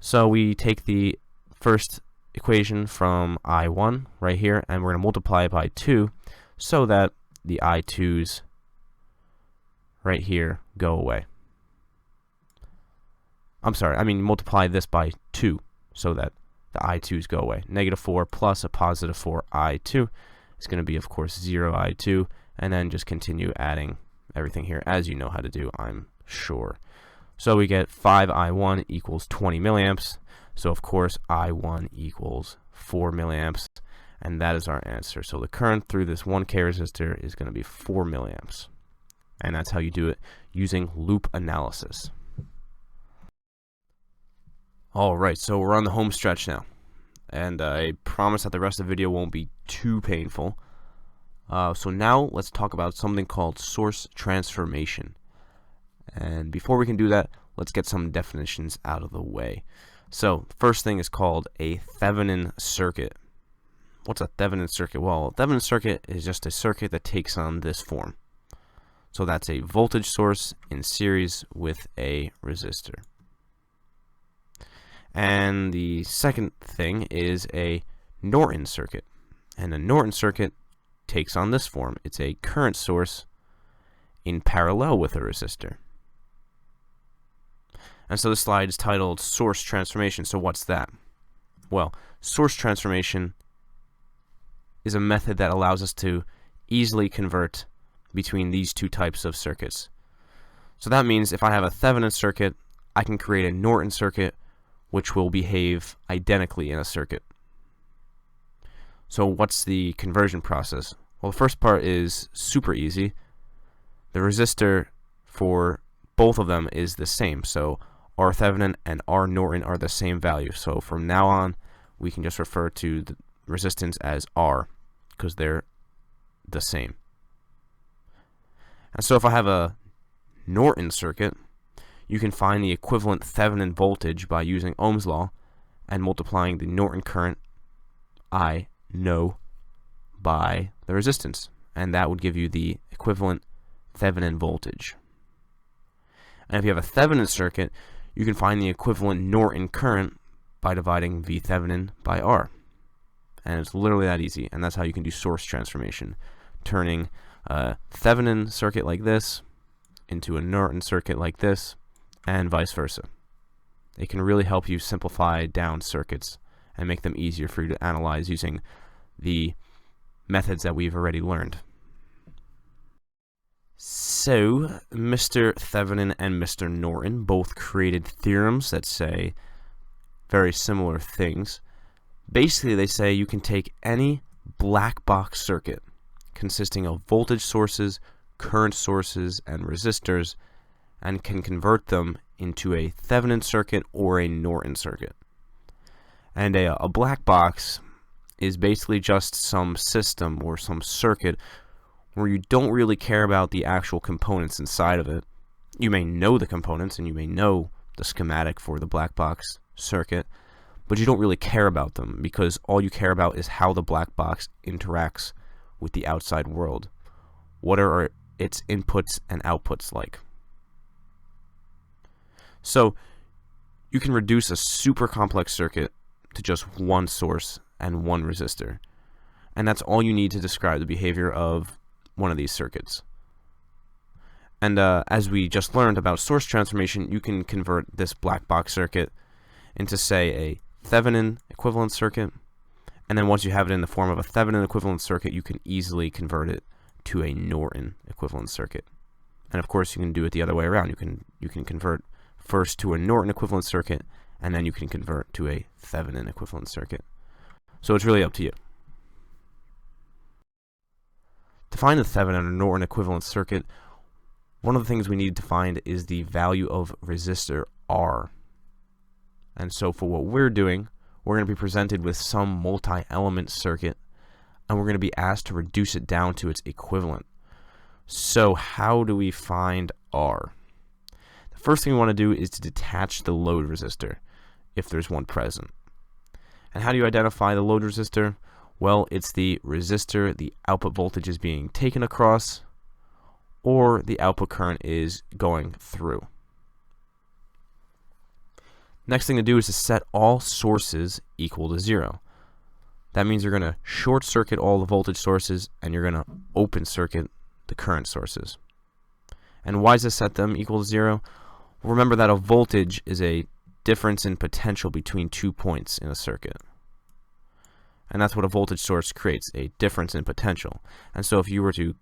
so we take the first equation from I1 right here, and we're going to multiply it by 2 so that the I2's right here go away. I'm sorry, I mean multiply this by 2 so that the I2's go away. Negative 4 plus a positive 4 I2 is going to be, of course, 0 I2, and then just continue adding everything here as you know how to do, I'm sure. So we get 5I1 equals 20 milliamps. So of course I1 equals 4 milliamps, and that is our answer. So the current through this 1K resistor is going to be 4 milliamps. And that's how you do it using loop analysis. Alright, so we're on the home stretch now. And I promise that the rest of the video won't be too painful. So now let's talk about something called source transformation. And before we can do that, let's get some definitions out of the way. So the first thing is called a Thevenin circuit. What's a Thevenin circuit? Well, a Thevenin circuit is just a circuit that takes on this form. So that's a voltage source in series with a resistor. And the second thing is a Norton circuit. And a Norton circuit takes on this form. It's a current source in parallel with a resistor. And so this slide is titled Source Transformation. So what's that? Well, source transformation is a method that allows us to easily convert between these two types of circuits. So that means if I have a Thevenin circuit, I can create a Norton circuit which will behave identically in a circuit. So what's the conversion process? Well, the first part is super easy. The resistor for both of them is the same. So R Thevenin and R Norton are the same value. So from now on, we can just refer to the resistance as R because they're the same. And so if I have a Norton circuit, you can find the equivalent Thevenin voltage by using Ohm's law and multiplying the Norton current, I know, by the resistance. And that would give you the equivalent Thevenin voltage. And if you have a Thevenin circuit, you can find the equivalent Norton current by dividing V Thevenin by R. And it's literally that easy. And that's how you can do source transformation, turning a Thevenin circuit like this into a Norton circuit like this, and vice versa. It can really help you simplify down circuits and make them easier for you to analyze using the methods that we've already learned. So, Mr. Thevenin and Mr. Norton both created theorems that say very similar things. Basically, they say you can take any black box circuit consisting of voltage sources, current sources, and resistors, and can convert them into a Thevenin circuit or a Norton circuit. And a black box is basically just some system or some circuit where you don't really care about the actual components inside of it. You may know the components and you may know the schematic for the black box circuit, but you don't really care about them because all you care about is how the black box interacts with the outside world. What are its inputs and outputs like? So you can reduce a super complex circuit to just one source and one resistor. And that's all you need to describe the behavior of one of these circuits. And as we just learned about source transformation, you can convert this black box circuit into, say, a Thevenin equivalent circuit. And then once you have it in the form of a Thevenin equivalent circuit, you can easily convert it to a Norton equivalent circuit. And of course, you can do it the other way around. You can convert first to a Norton equivalent circuit, and then you can convert to a Thevenin equivalent circuit. So it's really up to you. To find the Thevenin or Norton equivalent circuit, one of the things we need to find is the value of resistor R. And so for what we're doing, we're going to be presented with some multi-element circuit, and we're going to be asked to reduce it down to its equivalent. So how do we find R? The first thing we want to do is to detach the load resistor, if there's one present. And how do you identify the load resistor? Well, it's the resistor the output voltage is being taken across, or the output current is going through. Next thing to do is to set all sources equal to 0. That means you're going to short circuit all the voltage sources and you're going to open circuit the current sources. And why does this set them equal to 0? Well, remember that a voltage is a difference in potential between 2 points in a circuit. And that's what a voltage source creates, a difference in potential. And so if you were to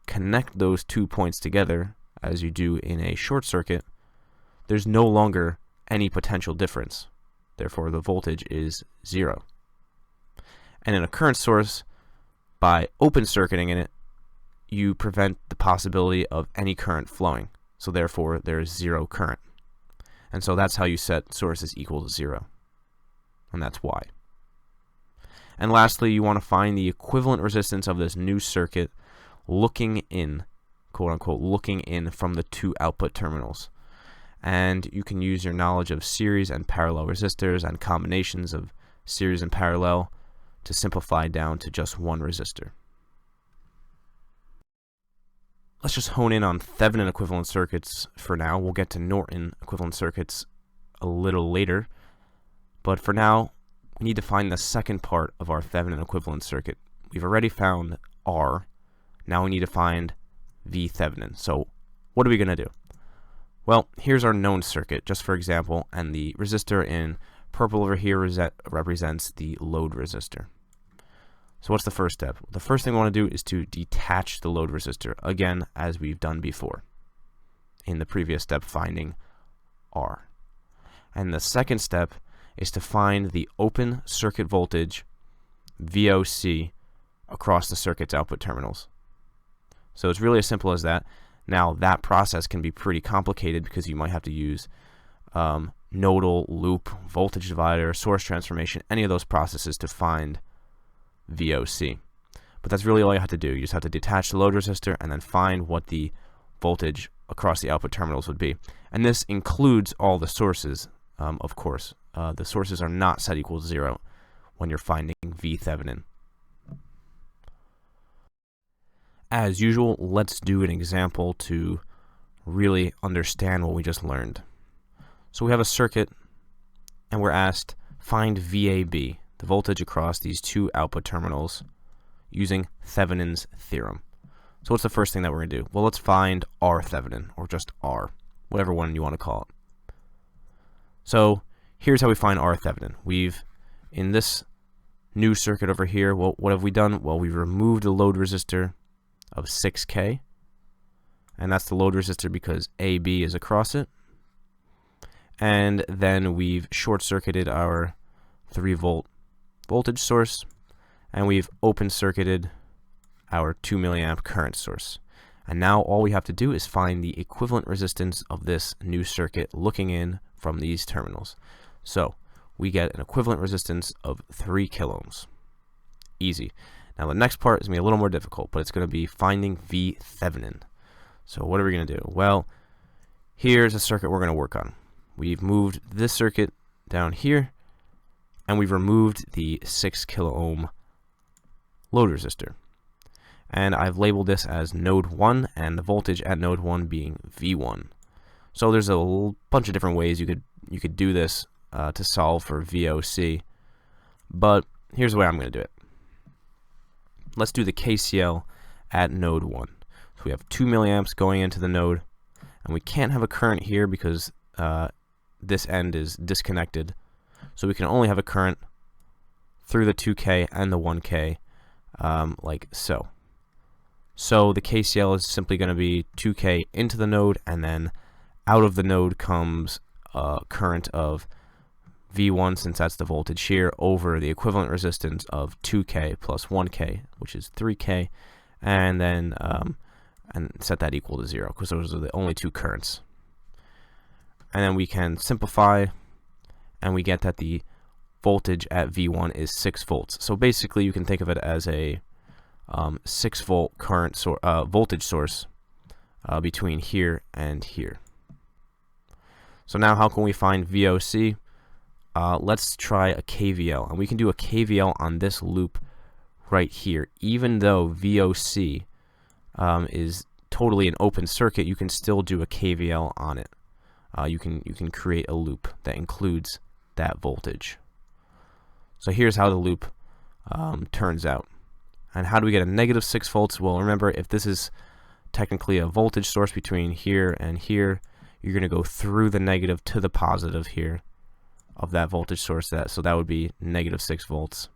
connect those 2 points together, as you do in a short circuit, there's no longer any potential difference. Therefore, the voltage is 0. And in a current source, by open circuiting in it, you prevent the possibility of any current flowing. So therefore, there is 0 current. And so that's how you set sources equal to 0. And that's why. And lastly, you want to find the equivalent resistance of this new circuit looking in, quote unquote, looking in from the 2 output terminals. and you can use your knowledge of series and parallel resistors and combinations of series and parallel to simplify down to just one resistor. Let's just hone in on Thevenin equivalent circuits for now. We'll get to Norton equivalent circuits a little later, but for now we need to find the second part of our Thevenin equivalent circuit. We've already found R. Now we need to find V Thevenin. So what are we going to do? Well, here's our known circuit, just for example, and the resistor in purple over here represents the load resistor. So what's the first step? The first thing we want to do is to detach the load resistor, again, as we've done before in the previous step, finding R. And the second step is to find the open circuit voltage, VOC, across the circuit's output terminals. So it's really as simple as that. Now, that process can be pretty complicated because you might have to use nodal, loop, voltage divider, source transformation, any of those processes to find VOC. But that's really all you have to do. You just have to detach the load resistor and then find what the voltage across the output terminals would be. And this includes all the sources, of course. The sources are not set equal to 0 when you're finding V Thevenin. As usual, let's do an example to really understand what we just learned. So we have a circuit, and we're asked, find VAB, the voltage across these two output terminals, using Thevenin's theorem. So what's the first thing that we're going to do? Well, let's find R Thevenin, or just R, whatever one you want to call it. So here's how we find R Thevenin. In this new circuit over here, well, what have we done? Well, we've removed the load resistor of 6K, and that's the load resistor because AB is across it. And then we've short-circuited our 3-volt voltage source, and we've open-circuited our 2 milliamp current source. And now all we have to do is find the equivalent resistance of this new circuit looking in from these terminals. So we get an equivalent resistance of 3 kiloohms. Easy. Now the next part is going to be a little more difficult, but it's going to be finding V Thevenin. So what are we going to do? Well, here's a circuit we're going to work on. We've moved this circuit down here, and we've removed the 6 kilo ohm load resistor. And I've labeled this as node 1, and the voltage at node 1 being V1. So there's a bunch of different ways you could do this to solve for VOC, but here's the way I'm going to do it. Let's do the KCL at node 1. So we have 2 milliamps going into the node, and we can't have a current here because this end is disconnected. So we can only have a current through the 2K and the 1K, like so. So the KCL is simply going to be 2K into the node, and then out of the node comes a current of V1, since that's the voltage here, over the equivalent resistance of 2K plus 1K, which is 3K, and then and set that equal to 0, because those are the only two currents. And then we can simplify, and we get that the voltage at V1 is 6 volts. So basically you can think of it as a 6 volt current voltage source between here and here. So now how can we find VOC? Let's try a KVL, and we can do a KVL on this loop right here. Even though VOC is totally an open circuit, you can still do a KVL on it. You can create a loop that includes that voltage. So here's how the loop turns out. And how do we get a negative 6 volts? Well, remember, if this is technically a voltage source between here and here, you're going to go through the negative to the positive here of that voltage source. So that would be negative 6 volts.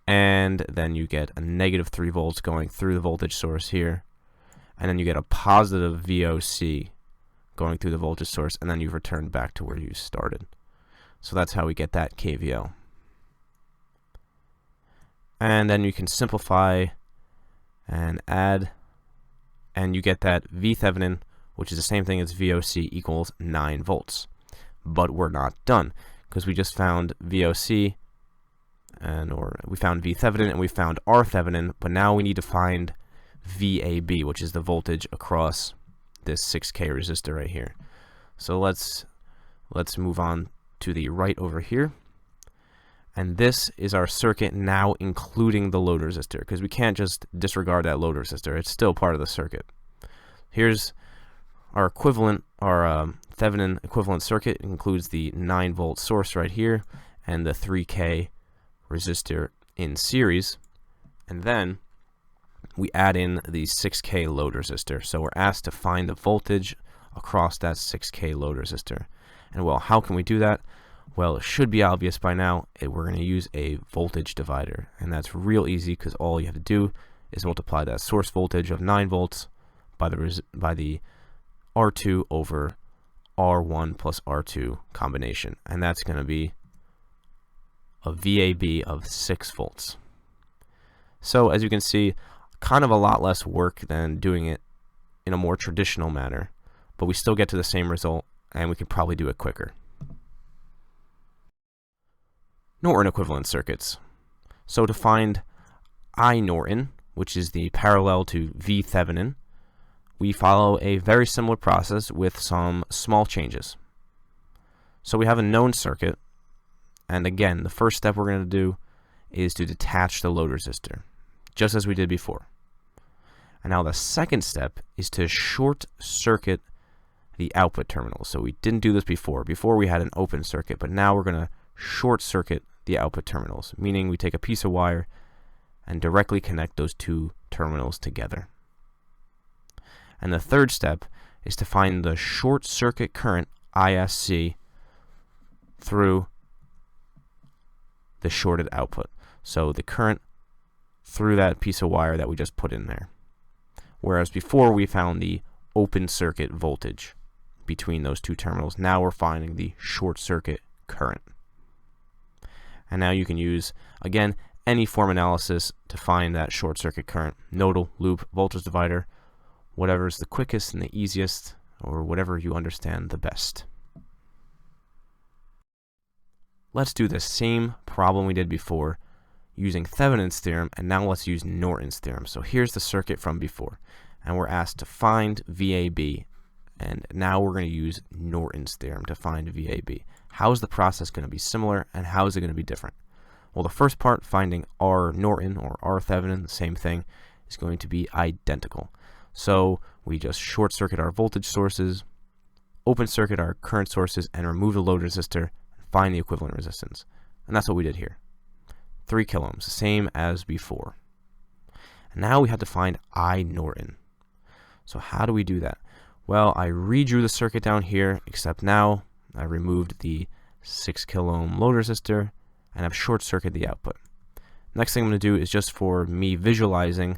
And then you get a negative 3 volts going through the voltage source here. And then you get a positive VOC going through the voltage source, and then you've returned back to where you started. So that's how we get that KVL. And then you can simplify and add, and you get that V Thevenin, which is the same thing as VOC, equals 9 volts. But we're not done, because we just found VOC, or we found V Thevenin, and we found R Thevenin, but now we need to find VAB, which is the voltage across this 6K resistor right here. So let's move on to the right over here. And this is our circuit now including the load resistor, because we can't just disregard that load resistor. It's still part of the circuit. Here's our equivalent, our Thevenin equivalent circuit. It includes the 9-volt source right here and the 3K resistor in series. And then we add in the 6K load resistor. So we're asked to find the voltage across that 6K load resistor. And well, how can we do that? Well, it should be obvious by now. We're going to use a voltage divider, and that's real easy because all you have to do is multiply that source voltage of 9 volts by the R2 over R1 plus R2 combination, and that's going to be a VAB of 6 volts. So as you can see, kind of a lot less work than doing it in a more traditional manner, but we still get to the same result, and we can probably do it quicker. Norton equivalent circuits. So to find I Norton, which is the parallel to V Thevenin, we follow a very similar process with some small changes. So we have a known circuit, and again, the first step we're going to do is to detach the load resistor, just as we did before. And now the second step is to short circuit the output terminal. So we didn't do this before. Before we had an open circuit, but now we're going to short circuit the output terminals, meaning we take a piece of wire and directly connect those two terminals together. And the third step is to find the short circuit current ISC through the shorted output. So the current through that piece of wire that we just put in there. Whereas before we found the open circuit voltage between those two terminals, now we're finding the short circuit current. And now you can use, again, any form analysis to find that short circuit current. Nodal, loop, voltage divider, whatever is the quickest and the easiest, or whatever you understand the best. Let's do the same problem we did before using Thevenin's theorem, and now let's use Norton's theorem. So here's the circuit from before, and we're asked to find VAB, and now we're going to use Norton's theorem to find VAB. How is the process going to be similar, and how is it going to be different? Well, the first part, finding R Norton or R Thevenin, the same thing, is going to be identical. So we just short circuit our voltage sources, open circuit our current sources, and remove the load resistor, and find the equivalent resistance. And that's what we did here. 3 kiloohms, same as before. And now we have to find I Norton. So how do we do that? Well, I redrew the circuit down here, except now I removed the 6 kiloohm load resistor, and I've short circuited the output. Next thing I'm going to do is just for me visualizing,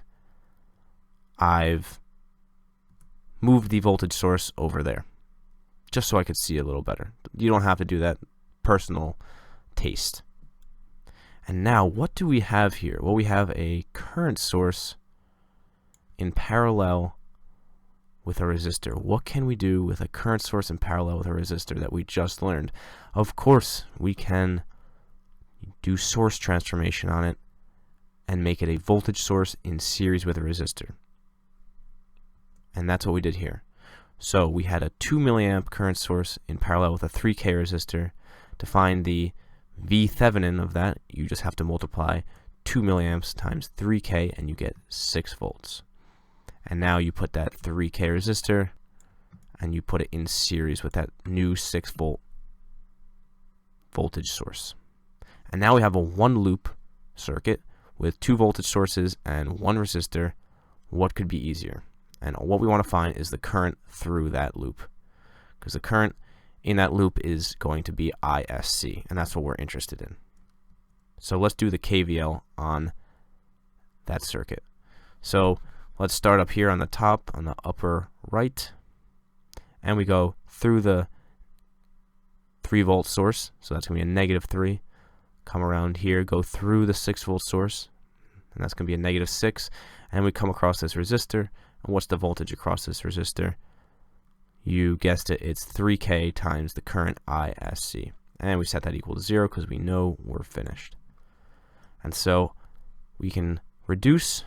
I've moved the voltage source over there, just so I could see a little better. You don't have to do that, personal taste. And now, what do we have here? Well, we have a current source in parallel with a resistor. What can we do with a current source in parallel with a resistor that we just learned? Of course, we can do source transformation on it and make it a voltage source in series with a resistor. And that's what we did here. So we had a 2 milliamp current source in parallel with a 3K resistor. To find the V Thevenin of that, you just have to multiply 2 milliamps times 3K and you get 6 volts. And now you put that 3K resistor and you put it in series with that new 6 volt voltage source. And now we have a 1 loop circuit with 2 voltage sources and 1 resistor. What could be easier? And what we want to find is the current through that loop, because the current in that loop is going to be ISC, and that's what we're interested in. So let's do the KVL on that circuit. So let's start up here on the top, on the upper right, and we go through the 3 volt source, so that's going to be a -3. Come around here, go through the 6 volt source, and that's going to be a -6, and we come across this resistor. And what's the voltage across this resistor? You guessed it, it's 3K times the current ISC. And we set that equal to 0 because we know we're finished. And so we can reduce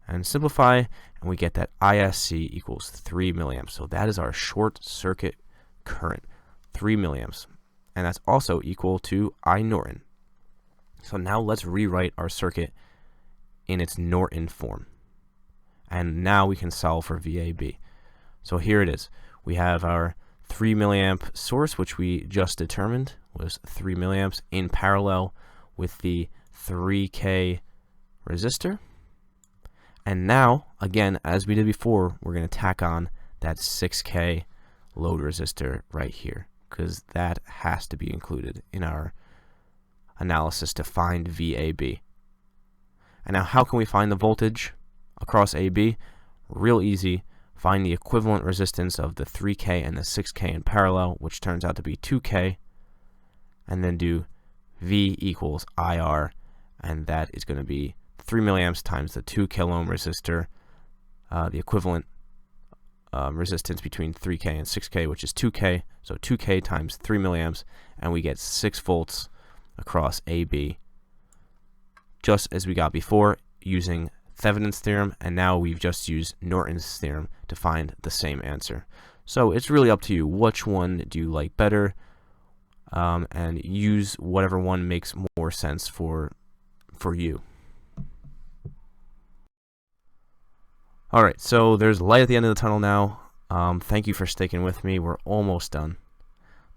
and simplify, and we get that ISC equals 3 milliamps. So that is our short circuit current, 3 milliamps. And that's also equal to I Norton. So now let's rewrite our circuit in its Norton form. And now we can solve for VAB. So here it is. We have our 3 milliamp source, which we just determined was 3 milliamps in parallel with the 3K resistor. And now, again, as we did before, we're going to tack on that 6K load resistor right here, because that has to be included in our analysis to find VAB. And now how can we find the voltage across AB? Real easy. Find the equivalent resistance of the 3K and the 6K in parallel, which turns out to be 2K, and then do V equals IR, and that is going to be 3 milliamps times the 2 kilo ohm resistor, the equivalent resistance between 3K and 6K, which is 2K, so 2K times 3 milliamps, and we get 6 volts across AB, just as we got before using Thevenin's theorem, and now we've just used Norton's theorem to find the same answer. So it's really up to you. Which one do you like better? And use whatever one makes more sense for you. Alright, so there's light at the end of the tunnel now. Thank you for sticking with me. We're almost done.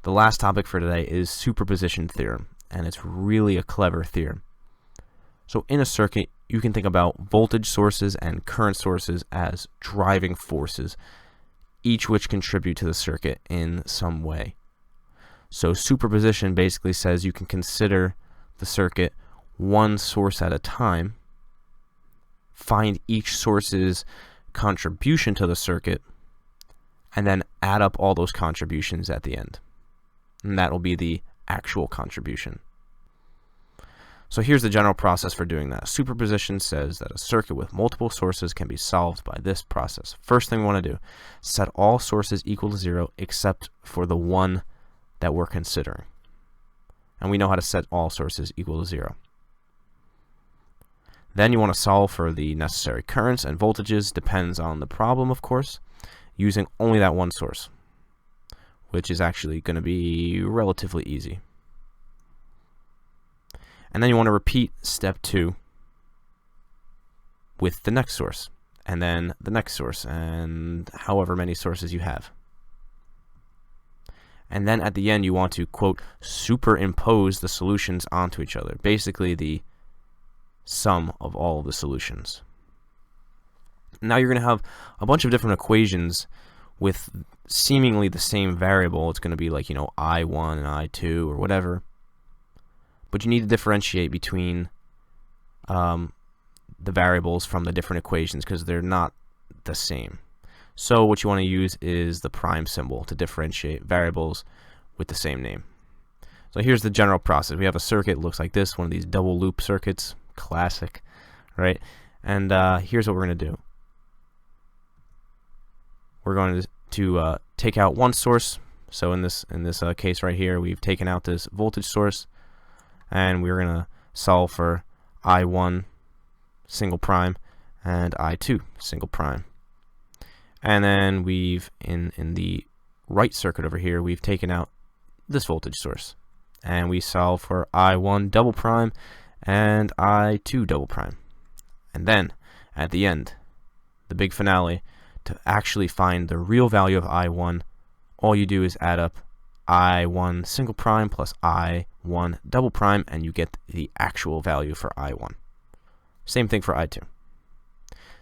The last topic for today is superposition theorem, and it's really a clever theorem. So in a circuit, you can think about voltage sources and current sources as driving forces, each which contribute to the circuit in some way. So superposition basically says you can consider the circuit one source at a time, find each source's contribution to the circuit, and then add up all those contributions at the end. And that will be the actual contribution. So here's the general process for doing that. Superposition says that a circuit with multiple sources can be solved by this process. First thing we want to do, set all sources equal to 0 except for the one that we're considering. And we know how to set all sources equal to 0. Then you want to solve for the necessary currents and voltages, depends on the problem, of course, using only that one source, which is actually going to be relatively easy. And then you want to repeat step 2 with the next source, and then the next source, and however many sources you have. And then at the end you want to, quote, superimpose the solutions onto each other, basically the sum of all of the solutions. Now you're going to have a bunch of different equations with seemingly the same variable. It's going to be like, I1 and I2 or whatever. But you need to differentiate between the variables from the different equations because they're not the same. So what you want to use is the prime symbol to differentiate variables with the same name. So here's the general process. We have a circuit, looks like this, one of these double loop circuits, classic, right? And here's what we're going to do. We're going to take out one source. So in this case right here, we've taken out this voltage source, and we're going to solve for I1 single prime and I2 single prime. And then we've, in the right circuit over here, we've taken out this voltage source. And we solve for I1 double prime and I2 double prime. And then, at the end, the big finale, to actually find the real value of I1, all you do is add up I1 single prime plus I1 double prime, and you get the actual value for I1. Same thing for I2.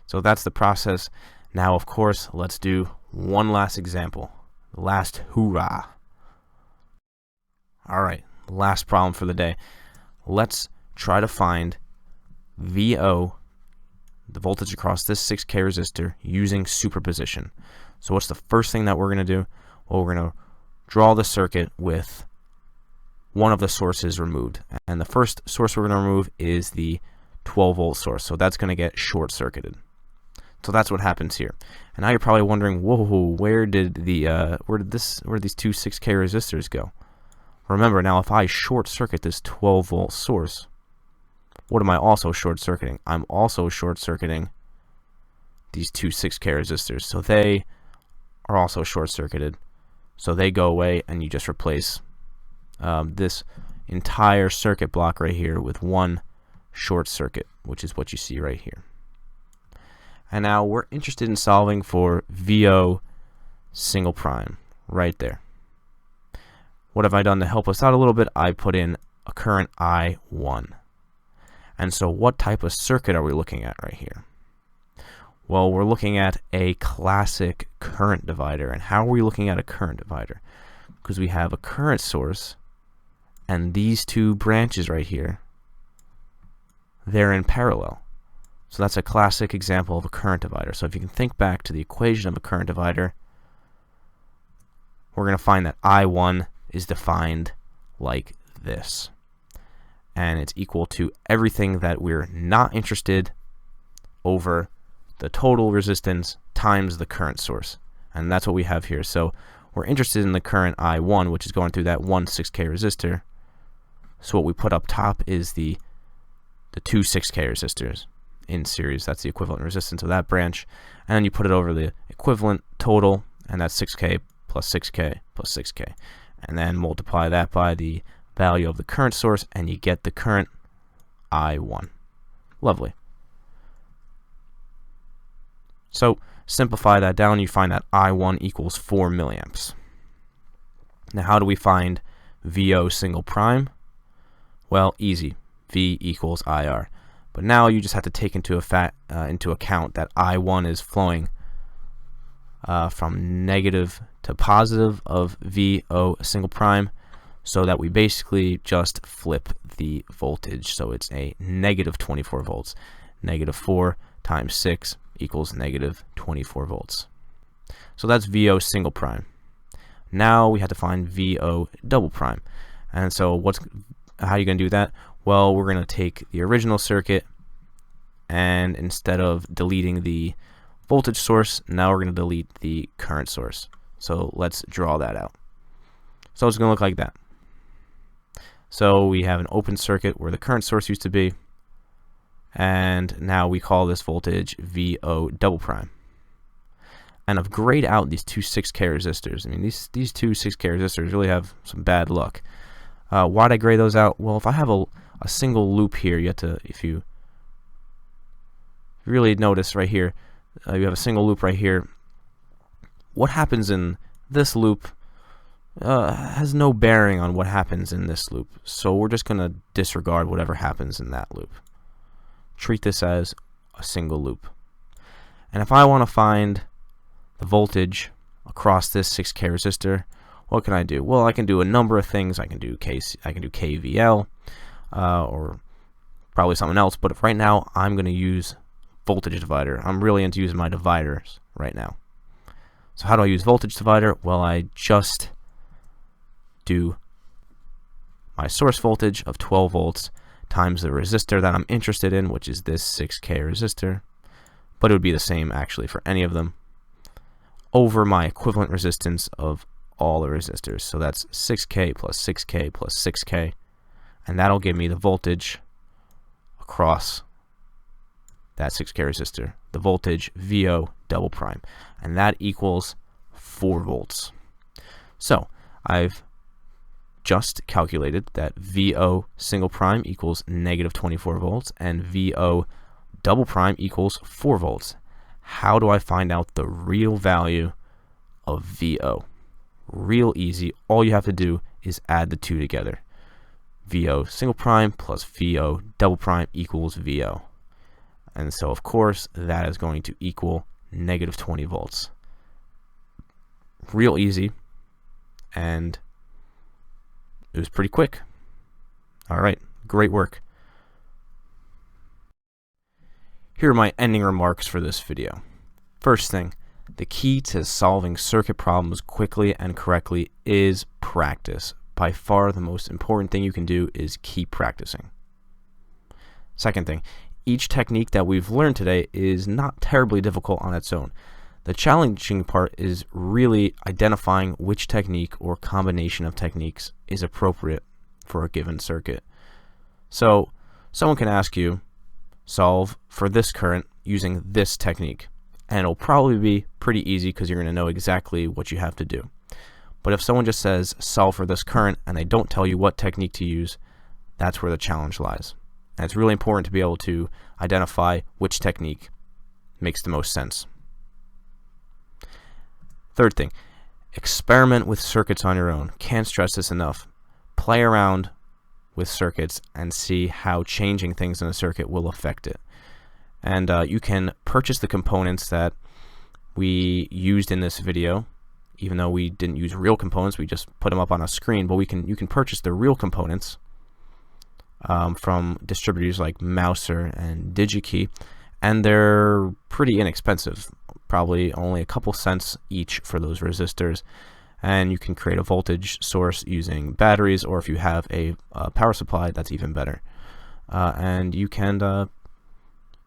So that's the process. Now, of course, let's do one last example. Last hoorah. Alright, last problem for the day. Let's try to find VO, the voltage across this 6K resistor, using superposition. So what's the first thing that we're going to do? Well, we're going to draw the circuit with one of the sources removed. And the first source we're going to remove is the 12 volt source. So that's going to get short circuited. So that's what happens here. And now you're probably wondering, whoa, where did these two 6K resistors go? Remember, now if I short circuit this 12 volt source, what am I also short circuiting? I'm also short circuiting these two 6K resistors. So they are also short circuited So they go away, and you just replace this entire circuit block right here with one short circuit, which is what you see right here. And now we're interested in solving for VO single prime right there. What have I done to help us out a little bit? I put in a current I1. And so what type of circuit are we looking at right here? Well, we're looking at a classic current divider. And how are we looking at a current divider? Because we have a current source, and these two branches right here, they're in parallel. So that's a classic example of a current divider. So if you can think back to the equation of a current divider, we're going to find that I1 is defined like this. And it's equal to everything that we're not interested over the total resistance times the current source. And that's what we have here. So we're interested in the current I1, which is going through that 1 6K resistor. So what we put up top is the two 6K resistors in series. That's the equivalent resistance of that branch. And then you put it over the equivalent total, and that's 6K plus 6K plus 6K. And then multiply that by the value of the current source, and you get the current I1. Lovely. So simplify that down, you find that I1 equals 4 milliamps. Now how do we find VO single prime? Well, easy. V equals IR. But now you just have to take into account that I1 is flowing from negative to positive of VO single prime, so that we basically just flip the voltage. So it's a negative 24 volts. Negative 4 times 6 equals negative 24 volts. So that's VO single prime. Now we have to find VO double prime. And so how are you going to do that? Well, we're going to take the original circuit, and instead of deleting the voltage source, now we're going to delete the current source. So let's draw that out. So it's going to look like that. So we have an open circuit where the current source used to be, and now we call this voltage VO double prime. And I've grayed out these two 6K resistors. I mean, these two 6K resistors really have some bad luck. Why'd I gray those out? Well, if I have a single loop here, you have to, if you really notice right here, you have a single loop right here. What happens in this loop has no bearing on what happens in this loop. So we're just going to disregard whatever happens in that loop. Treat this as a single loop. And if I want to find the voltage across this 6K resistor, what can I do? Well, I can do a number of things. I can do KVL, or probably something else. But right now, I'm going to use voltage divider. I'm really into using my dividers right now. So how do I use voltage divider? Well, I just do my source voltage of 12 volts times the resistor that I'm interested in, which is this 6K resistor, but it would be the same actually for any of them, over my equivalent resistance of all the resistors. So that's 6K plus 6K plus 6K, and that'll give me the voltage across that 6K resistor, the voltage VO double prime, and that equals 4 volts. So I've just calculated that VO single prime equals negative 24 volts and VO double prime equals 4 volts. How do I find out the real value of VO? Real easy. All you have to do is add the two together. VO single prime plus VO double prime equals VO. And so, of course, that is going to equal negative 20 volts. Real easy, and it was pretty quick. All right, great work. Here are my ending remarks for this video. First thing, the key to solving circuit problems quickly and correctly is practice. By far the most important thing you can do is keep practicing. Second thing, each technique that we've learned today is not terribly difficult on its own. The challenging part is really identifying which technique or combination of techniques is appropriate for a given circuit. So someone can ask you, solve for this current using this technique, and it'll probably be pretty easy because you're going to know exactly what you have to do. But if someone just says solve for this current and they don't tell you what technique to use, that's where the challenge lies. And it's really important to be able to identify which technique makes the most sense. Third thing, experiment with circuits on your own. Can't stress this enough. Play around with circuits and see how changing things in a circuit will affect it. And you can purchase the components that we used in this video, even though we didn't use real components, we just put them up on a screen. But you can purchase the real components from distributors like Mouser and DigiKey, and they're pretty inexpensive, probably only a couple cents each for those resistors. And you can create a voltage source using batteries, or if you have a power supply, that's even better. And you can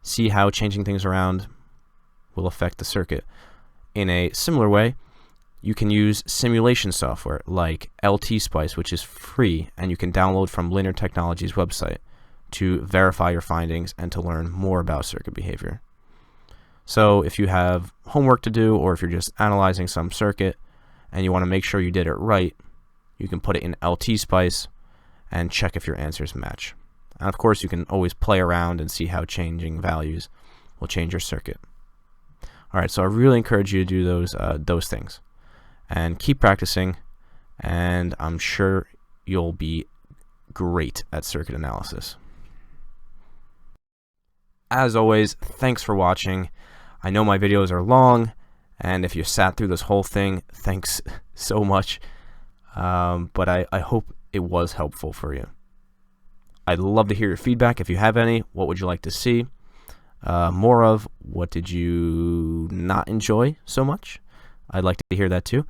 see how changing things around will affect the circuit. In a similar way, you can use simulation software like LT-Spice, which is free, and you can download from Linear Technology's website to verify your findings and to learn more about circuit behavior. So if you have homework to do, or if you're just analyzing some circuit and you want to make sure you did it right, you can put it in LT-Spice and check if your answers match. And of course, you can always play around and see how changing values will change your circuit. Alright, so I really encourage you to do those things. And keep practicing, and I'm sure you'll be great at circuit analysis. As always, thanks for watching. I know my videos are long, and if you sat through this whole thing, thanks so much. But I hope it was helpful for you. I'd love to hear your feedback if you have any. What would you like to see more of? What did you not enjoy so much? I'd like to hear that too.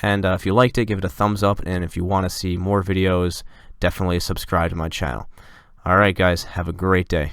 And if you liked it, give it a thumbs up. And if you want to see more videos, definitely subscribe to my channel. Alright guys, have a great day.